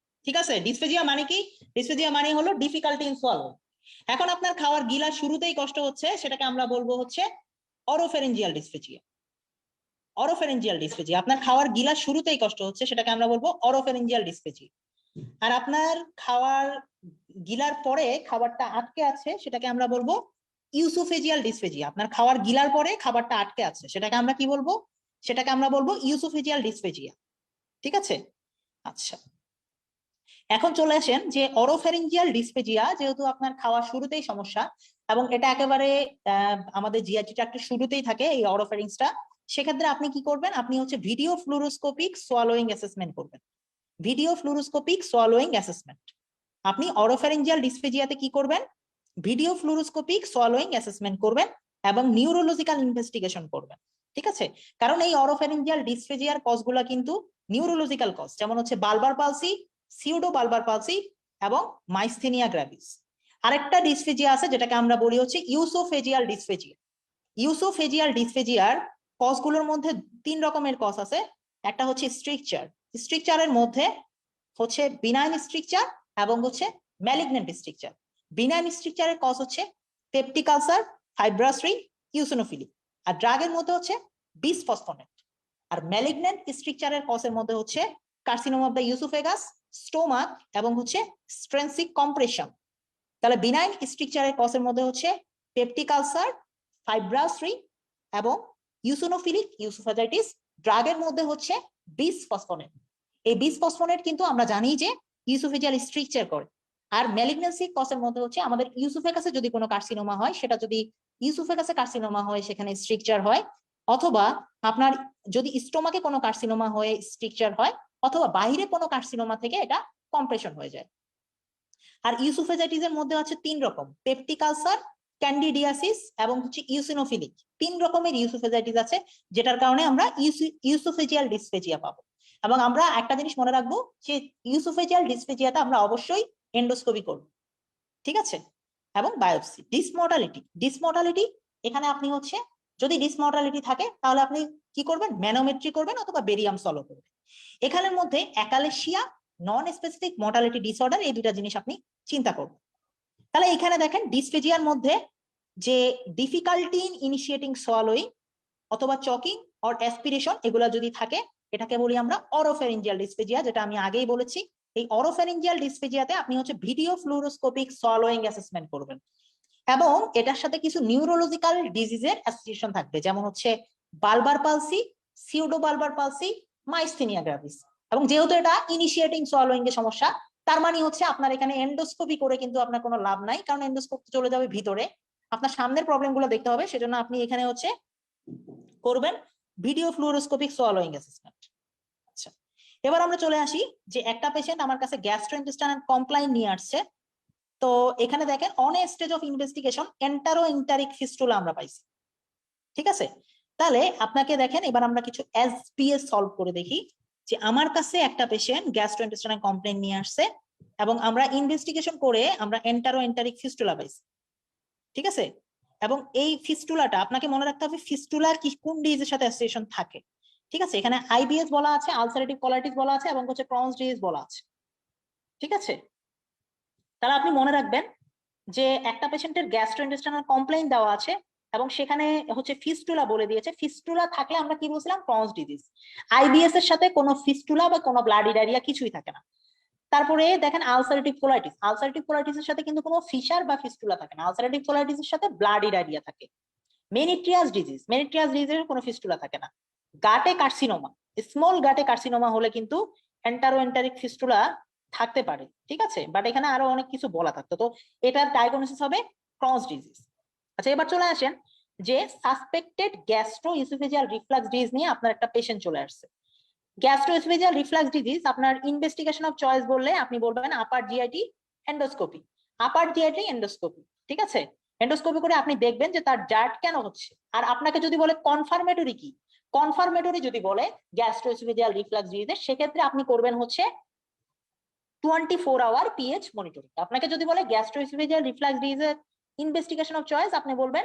ঠিক আছে? ডিসফেজিয়া মানে কি? ডিসফেজিয়া মানে হলো ডিফিকাল্টি ইন সোয়ালো। এখন আপনার খাওয়ার গিলা শুরুতেই কষ্ট হচ্ছে, সেটাকে আমরা বলবো হচ্ছে অরোফ্যারিঞ্জিয়াল ডিসফেজিয়া। অরোফ্যারিঞ্জিয়াল ডিসফেজিয়া, আপনার খাওয়ার গিলা শুরুতেই কষ্ট হচ্ছে, সেটাকে আমরা বলবো অরোফ্যারিঞ্জিয়াল ডিসফেজিয়া। আর আপনার খাওয়ার গিলার পরে খাবারটা আটকে আছে, সেটাকে আমরা বলবো ইউসোফেজিয়াল ডিসফেজিয়া। আপনার খাওয়ার গিলার পরে খাবারটা আটকে আছে, সেটাকে আমরা কি বলবো? সেটাকে আমরা বলবো ইউসোফেজিয়াল ডিসফেজিয়া, ঠিক আছে? আচ্ছা, এখন চলে আসেন যে অরোফ্যারিঞ্জিয়াল ডিসফেজিয়া, যেহেতু আপনার খাওয়ার শুরুতেই সমস্যা এবং এটা একেবারে আমাদের জিআইটি ট্র্যাক্টের শুরুতেই থাকে এই অরোফ্যারিংসটা, সেক্ষেত্রে আপনি কি করবেন? আপনি হচ্ছে ভিডিও ফ্লুরোস্কোপিক সোয়ালোইং অ্যাসেসমেন্ট করবেন। Video fluoroscopic swallowing assessment. আপনি অরোফ্যারিঞ্জিয়াল ডিসফেজিয়াতে কি করবেন? ভিডিও ফ্লুরোস্কোপিক সোয়ালোইং অ্যাসেসমেন্ট করবেন এবং নিউরোলজিক্যাল ইনভেস্টিগেশন করবেন, ঠিক আছে? কারণ এই অরোফ্যারিঞ্জিয়াল ডিসফেজিয়ার কজগুলা কিন্তু নিউরোলজিক্যাল কজ, যেমন হচ্ছে Balbir palsy, pseudo Balbir palsy এবং মাইস্থেনিয়া গ্র্যাভিস। আরেকটা ডিসফেজিয়া আছে যেটাকে আমরা বলি হচ্ছে ইউসোফেজিয়াল ডিসফেজিয়া। ইউসোফেজিয়াল ডিসফেজিয়ার কজগুলোর মধ্যে 3 রকমের কজ আছে। একটা হচ্ছে স্ট্রিকচার, স্ট্রিকচারের মধ্যে হচ্ছে বিনাইন স্ট্রিকচার এবং হচ্ছে ম্যালিগন্যান্ট স্ট্রিকচার। বিনাইন স্ট্রিকচারের কজ হচ্ছে পেপটিক আলসার, ফাইব্রাস রিং, ইউসিনোফিলি। আর ড্রাগের মধ্যে হচ্ছে বিসফসফোনেট। আর ম্যালিগন্যান্ট স্ট্রিকচারের কজের মধ্যে হচ্ছে কার্সিনোমা অফ দ্য ইউসোফেগাস, স্টোমাক এবং হচ্ছে স্ট্রেনসিক কম্প্রেশন। তাহলে বিনাইন স্ট্রিকচারের কজের মধ্যে হচ্ছে পেপটিক আলসার, ফাইব্রাস রিং এবং ইউসিনোফিলিক ইউসোফেজাইটিস। ড্রাগের মধ্যে হচ্ছে বিসফসফোনেট। এই বিসফসফোনেট কিন্তু আমরা জানি যে ইউসোফেজিয়াল স্ট্রিকচার করে। আর ম্যালিগন্যান্সি কজের মধ্যে হচ্ছে আমাদের ইউসোফেগাসে যদি কোনো কার্সিনোমা হয়, সেটা যদি ইউসোফেগাসে কার্সিনোমা হয় সেখানে স্ট্রিকচার হয়, অথবা আপনার যদি স্টোমাকে কোনো কার্সিনোমা হয়ে স্ট্রিকচার হয়, অথবা বাইরে কোনো কার্সিনোমা থেকে এটা কম্প্রেশন হয়ে যায়। আর ইউসোফেজাইটিসের মধ্যে আছে 3 রকম, পেপটিক আলসার, ক্যান্ডিডিয়াসিস এবং হচ্ছে ইউসিনোফিলিক। 3 রকমের ইউসোফেজাইটিস আছে, যেটার কারণে আমরা ইউসোফেজিয়াল ডিসফেজিয়া পাবো। এবং আমরা একটা জিনিস মনে রাখবো যে ইউসোফেজিয়াল ডিসফেজিয়াতে আমরা অবশ্যই এন্ডোস্কোপি করব, ঠিক আছে? এবং বায়োপসি। ডিসমর্টালিটি এখানে আপনি হচ্ছে যদি ডিসমর্টালিটি থাকে তাহলে আপনি কি করবেন? ম্যানোমেট্রি করবেন অথবা বেরিয়াম সলো করবেন। এখানের মধ্যে অ্যাকালেশিয়া, নন স্পেসিফিক মর্টালিটি ডিসঅর্ডার, এই দুইটা জিনিস আপনি চিন্তা করবেন। তাহলে এখানে দেখেন ডিসফেজিয়ার মধ্যে যে ডিফিকাল্টি ইন ইনিশিয়েটিং সোয়ালোইং অথবা চকিং অর অ্যাসপিরেশন, এগুলা যদি থাকে, এটাকে বলি আমরা অরোফ্যারিঞ্জিয়াল ডিসফেজিয়া, যেটা আমি আগেই বলেছি। এই অরোফ্যারিঞ্জিয়াল ডিসফেজিয়াতে আপনি হচ্ছে ভিডিও ফ্লুরোস্কোপিক সোয়ালোইং অ্যাসেসমেন্ট করবেন এবং এটার সাথে কিছু নিউরোলজিক্যাল ডিজিজের অ্যাসোসিয়েশন থাকবে, যেমন হচ্ছে Balbir palsy, pseudo Balbir palsy, মাইস্থেনিয়া গ্র্যাভিস। এবং যেহেতু এটা ইনিশিয়েটিং সোয়ালোইং এর সমস্যা, তার মানে হচ্ছে আপনার এখানে এন্ডোস্কোপি করে কিন্তু আপনার কোনো লাভ নাই, কারণ এন্ডোস্কোপ চলে যাবে ভিতরে, আপনার সামনের প্রবলেমগুলো দেখতে হবে। সেজন্য আপনি এখানে হচ্ছে করবেন ভিডিও ফ্লুরোস্কোপিক সোয়ালোইং অ্যাসেসমেন্ট। আচ্ছা, এবার আমরা চলে আসি যে একটা পেশেন্ট আমার কাছে গ্যাস্ট্রোইন্টেস্টাইনাল কমপ্লেইন নিয়ে আসছে। তো এখানে দেখেন on a stage of investigation enteroenteric fistula আমরা পাইছি, ঠিক আছে? তাহলে আপনাকে দেখেন এবার আমরা কিছু এসপিএস সলভ করে দেখি যে আমার কাছে একটা পেশেন্ট গ্যাস্ট্রোইন্টেস্টাইনাল কমপ্লেইন নিয়ে আসছে এবং আমরা ইনভেস্টিগেশন করে আমরা এন্টারোইন্টারিক ফিস্টুলা পাইছি, ঠিক আছে? এবং এই ফিস্টুলাটা আপনাকে মনে রাখতে হবে ফিস্টুলা কি কোন ডিজিজের সাথে অ্যাসোসিয়েশন থাকে। ঠিক আছে, এখানে আইবিএস বলা আছে, আলসারেটিভ কোলাইটিস বলা আছে এবং হচ্ছে ক্রনস ডিজিজ বলা আছে। ঠিক আছে, তাহলে আপনি মনে রাখবেন যে একটা পেশেন্টের গ্যাস্ট্রোইন্টেস্টাইনাল কমপ্লেইন দেওয়া আছে এবং সেখানে হচ্ছে ফিস্টুলা বলে দিয়েছে। ফিস্টুলা থাকলে আমরা কি বলছিলাম, ক্রনস ডিজিজ। আইবিএস এর সাথে কোনো ফিস্টুলা বা কোনো ব্লাডি ডায়রিয়া কিছুই থাকে না। তারপরে দেখেন আলসারেটিভ কোলাইটিস, আলসারেটিভ কোলাইটিস এর সাথে কিন্তু কোনো ফিশার বা ফিস্টুলা থাকে না। আলসারেটিভ কোলাইটিস এর সাথে ব্লাডি ডায়রিয়া থাকে। মেনিট্রিয়াস ডিজিজের কোনো ফিস্টুলা থাকে না। গাটে কার্সিনোমা, স্মল গাটে কার্সিনোমা হলে কিন্তু এন্টারোএন্টারিক ফিস্টুলা থাকতে পারে। ঠিক আছে, বাট এখানে আরো অনেক কিছু বলা থাকতো, তো এটার ডায়াগনোসিস হবে ক্রনস ডিজিজ। আচ্ছা, এবার চলে আসেন যে সাসপেক্টেড গ্যাস্ট্রোইসোফেজিয়াল রিফ্লাক্স ডিজিজ নিয়ে আপনার একটা পেশেন্ট চলে আসছে। গ্যাস্ট্রোইসোফেজিয়াল রিফ্লাক্স ডিজিজ আপনার ইনভেস্টিগেশন অফ চয়েস বললে আপনি বলবেন আপার জিআইটি এন্ডোস্কোপি, আপার জিআইটি এন্ডোস্কোপি। ঠিক আছে, এন্ডোস্কোপি করে আপনি দেখবেন যে তার জার্ট কেন হচ্ছে। আর আপনাকে যদি বলে কনফার্মেটরি কি, কনফার্মেটরি যদি বলে গ্যাস্ট্রোইসোফেজিয়াল রিফ্লাক্স ডিজিজের, সেক্ষেত্রে আপনি করবেন হচ্ছে 24 আওয়ার পিএইচ মনিটরিং। আপনাকে যদি বলে গ্যাস্ট্রোইসোফেজিয়াল রিফ্লাক্স ডিজিজের ইনভেস্টিগেশন অফ চয়েস, আপনি বলবেন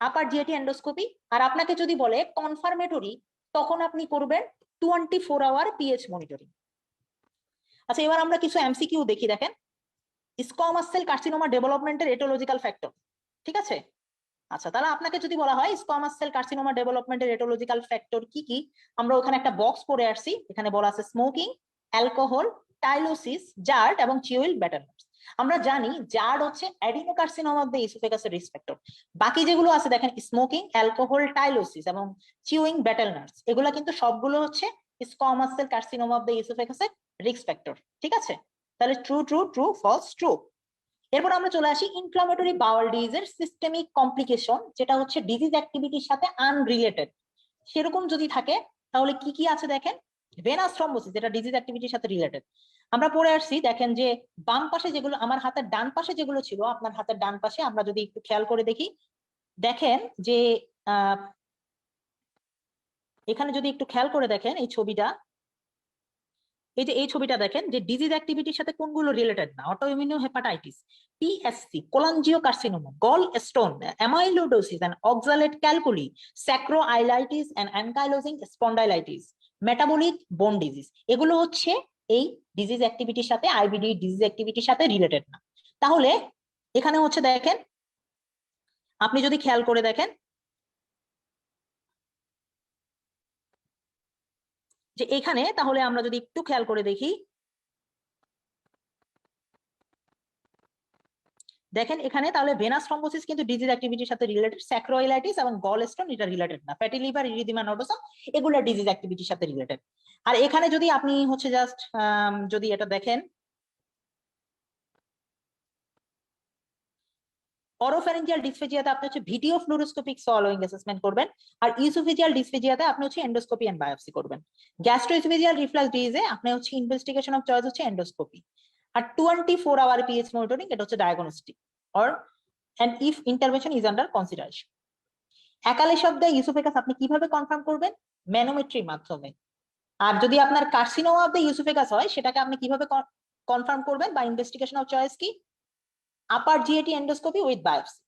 আপার জিআইটি এন্ডোস্কোপি। আর আপনাকে যদি বলে কনফার্মেটরি, তখন আপনি করবেন 24 আওয়ার পিএইচ মনিটরিং। আচ্ছা, এবার আমরা কিছু এমসিকিউ দেখি। দেখেন, স্কোয়ামাস সেল কার্সিনোমা ডেভেলপমেন্টের এটোলজিক্যাল ফ্যাক্টর। ঠিক আছে, আচ্ছা তাহলে আপনাকে যদি বলা হয় স্কোয়ামাস সেল কার্সিনোমা ডেভেলপমেন্টের এটোলজিক্যাল ফ্যাক্টর কি কি, আমরা ওখানে একটা বক্স পড়ে আসছি। এখানে বলা আছে স্মোকিং, অ্যালকোহল, টাইলোসিস, জার্ট এবং চিউইল ব্যাটারনার্স। আমরা জানি জার্ট হচ্ছে অ্যাডিনোকার্সিনোমা অফ দ্য ইসোফেগাসের রিস্ক ফ্যাক্টর। বাকি যেগুলো আছে দেখেন স্মোকিং, অ্যালকোহল, টাইলোসিস এবং চিউইং ব্যাটারনার্স, এগুলো কিন্তু সবগুলো হচ্ছে squamous cell carcinoma of the ইসোফেগাসের রিস্ক ফ্যাক্টর। ঠিক আছে, তাহলে true true true false true. এরপর আমরা চলে আসি ইনফ্লামেটরি বাউল ডিজিজের সিস্টেমিক কমপ্লিকেশন, যেটা হচ্ছে ডিজিজ অ্যাক্টিভিটির সাথে আনরিলেটেড। সেরকম যদি থাকে তাহলে কি কি আছে দেখেন, ভেনাস থ্রম্বোসিস, যেটা ডিজিজ অ্যাক্টিভিটির সাথে রিলেটেড। আমরা পড়ে আসছি, দেখেন যে বাম পাশে যেগুলো, আমার হাতের ডান পাশে যেগুলো ছিল, আপনার হাতের ডান পাশে আমরা যদি একটু খেয়াল করে দেখি, দেখেন যে এখানে যদি একটু খেয়াল করে দেখেন এই ছবিটা, এই যে এই ছবিটা দেখেন যে ডিজিজ অ্যাক্টিভিটির সাথে কোনগুলো রিলেটেড না, autoimmune hepatitis, PSC, cholangiocarcinoma, gall stone, amyloidosis and oxalate calculi, sacroiliitis and ankylosing spondylitis, metabolic bone disease, এগুলো হচ্ছে এই ডিজিজ অ্যাক্টিভিটির সাথে, আইবিডি ডিজিজ অ্যাক্টিভিটির সাথে রিলেটেড না। তাহলে এখানে হচ্ছে দেখেন, আপনি যদি খেয়াল করে দেখেন যে এখানে, তাহলে আমরা যদি একটু খেয়াল করে দেখি, দেখেন এখানে তাহলে ভেনাস থ্রম্বোসিস কিন্তু ডিজিজ অ্যাক্টিভিটির সাথে রিলেটেড, স্যাক্রোআইলাইটিস এবং গল স্টোন এটা রিলেটেড না, ফ্যাটি লিভার, ইরিদিমা নোডোসাম এগুলো ডিজিজ অ্যাক্টিভিটির সাথে রিলেটেড। আর এখানে যদি আপনি হচ্ছে জাস্ট যদি এটা দেখেন, অরোফ্যারিঞ্জিয়াল ডিসফেজিয়াতে আপনি হচ্ছে ভিডিও ফ্লুরোস্কোপিক সোয়ালোইং অ্যাসেসমেন্ট করবেন, আর ইসোফেজিয়াল ডিসফেজিয়াতে আপনি হচ্ছে এন্ডোস্কোপি এন্ড বায়োপসি করবেন। গ্যাস্ট্রোইসোফেজিয়াল রিফ্লাক্স ডিজিজে আপনি হচ্ছে ইনভেস্টিগেশন অফ চয়েস হচ্ছে এন্ডোস্কোপি, আর 24 আওয়ার পিএইচ মনিটরিং এটা হচ্ছে diagnostic or and if intervention is under consideration. Achalasia of the oesophagus আপনি কিভাবে কনফার্ম করবেন, ম্যানোমেট্রির মাধ্যমে। আর যদি আপনার কার্সিনোমা অফ দ্য ইসোফেগাস হয়, সেটাকে আপনি কিভাবে কনফার্ম করবেন বা ইনভেস্টিগেশন অফ চয়েস কি, আপার জিএটি এন্ডোস্কোপি উইথ বায়োপসি।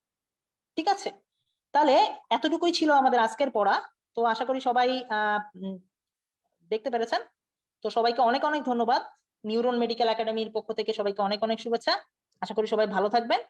ঠিক আছে, তাহলে এতটুকুই ছিল আমাদের আজকের পড়া। তো আশা করি সবাই দেখতে পেরেছেন। তো সবাইকে অনেক অনেক ধন্যবাদ। নিউরন মেডিকেল একাডেমির পক্ষ থেকে সবাইকে অনেক অনেক শুভেচ্ছা। আশা করি সবাই ভালো থাকবেন।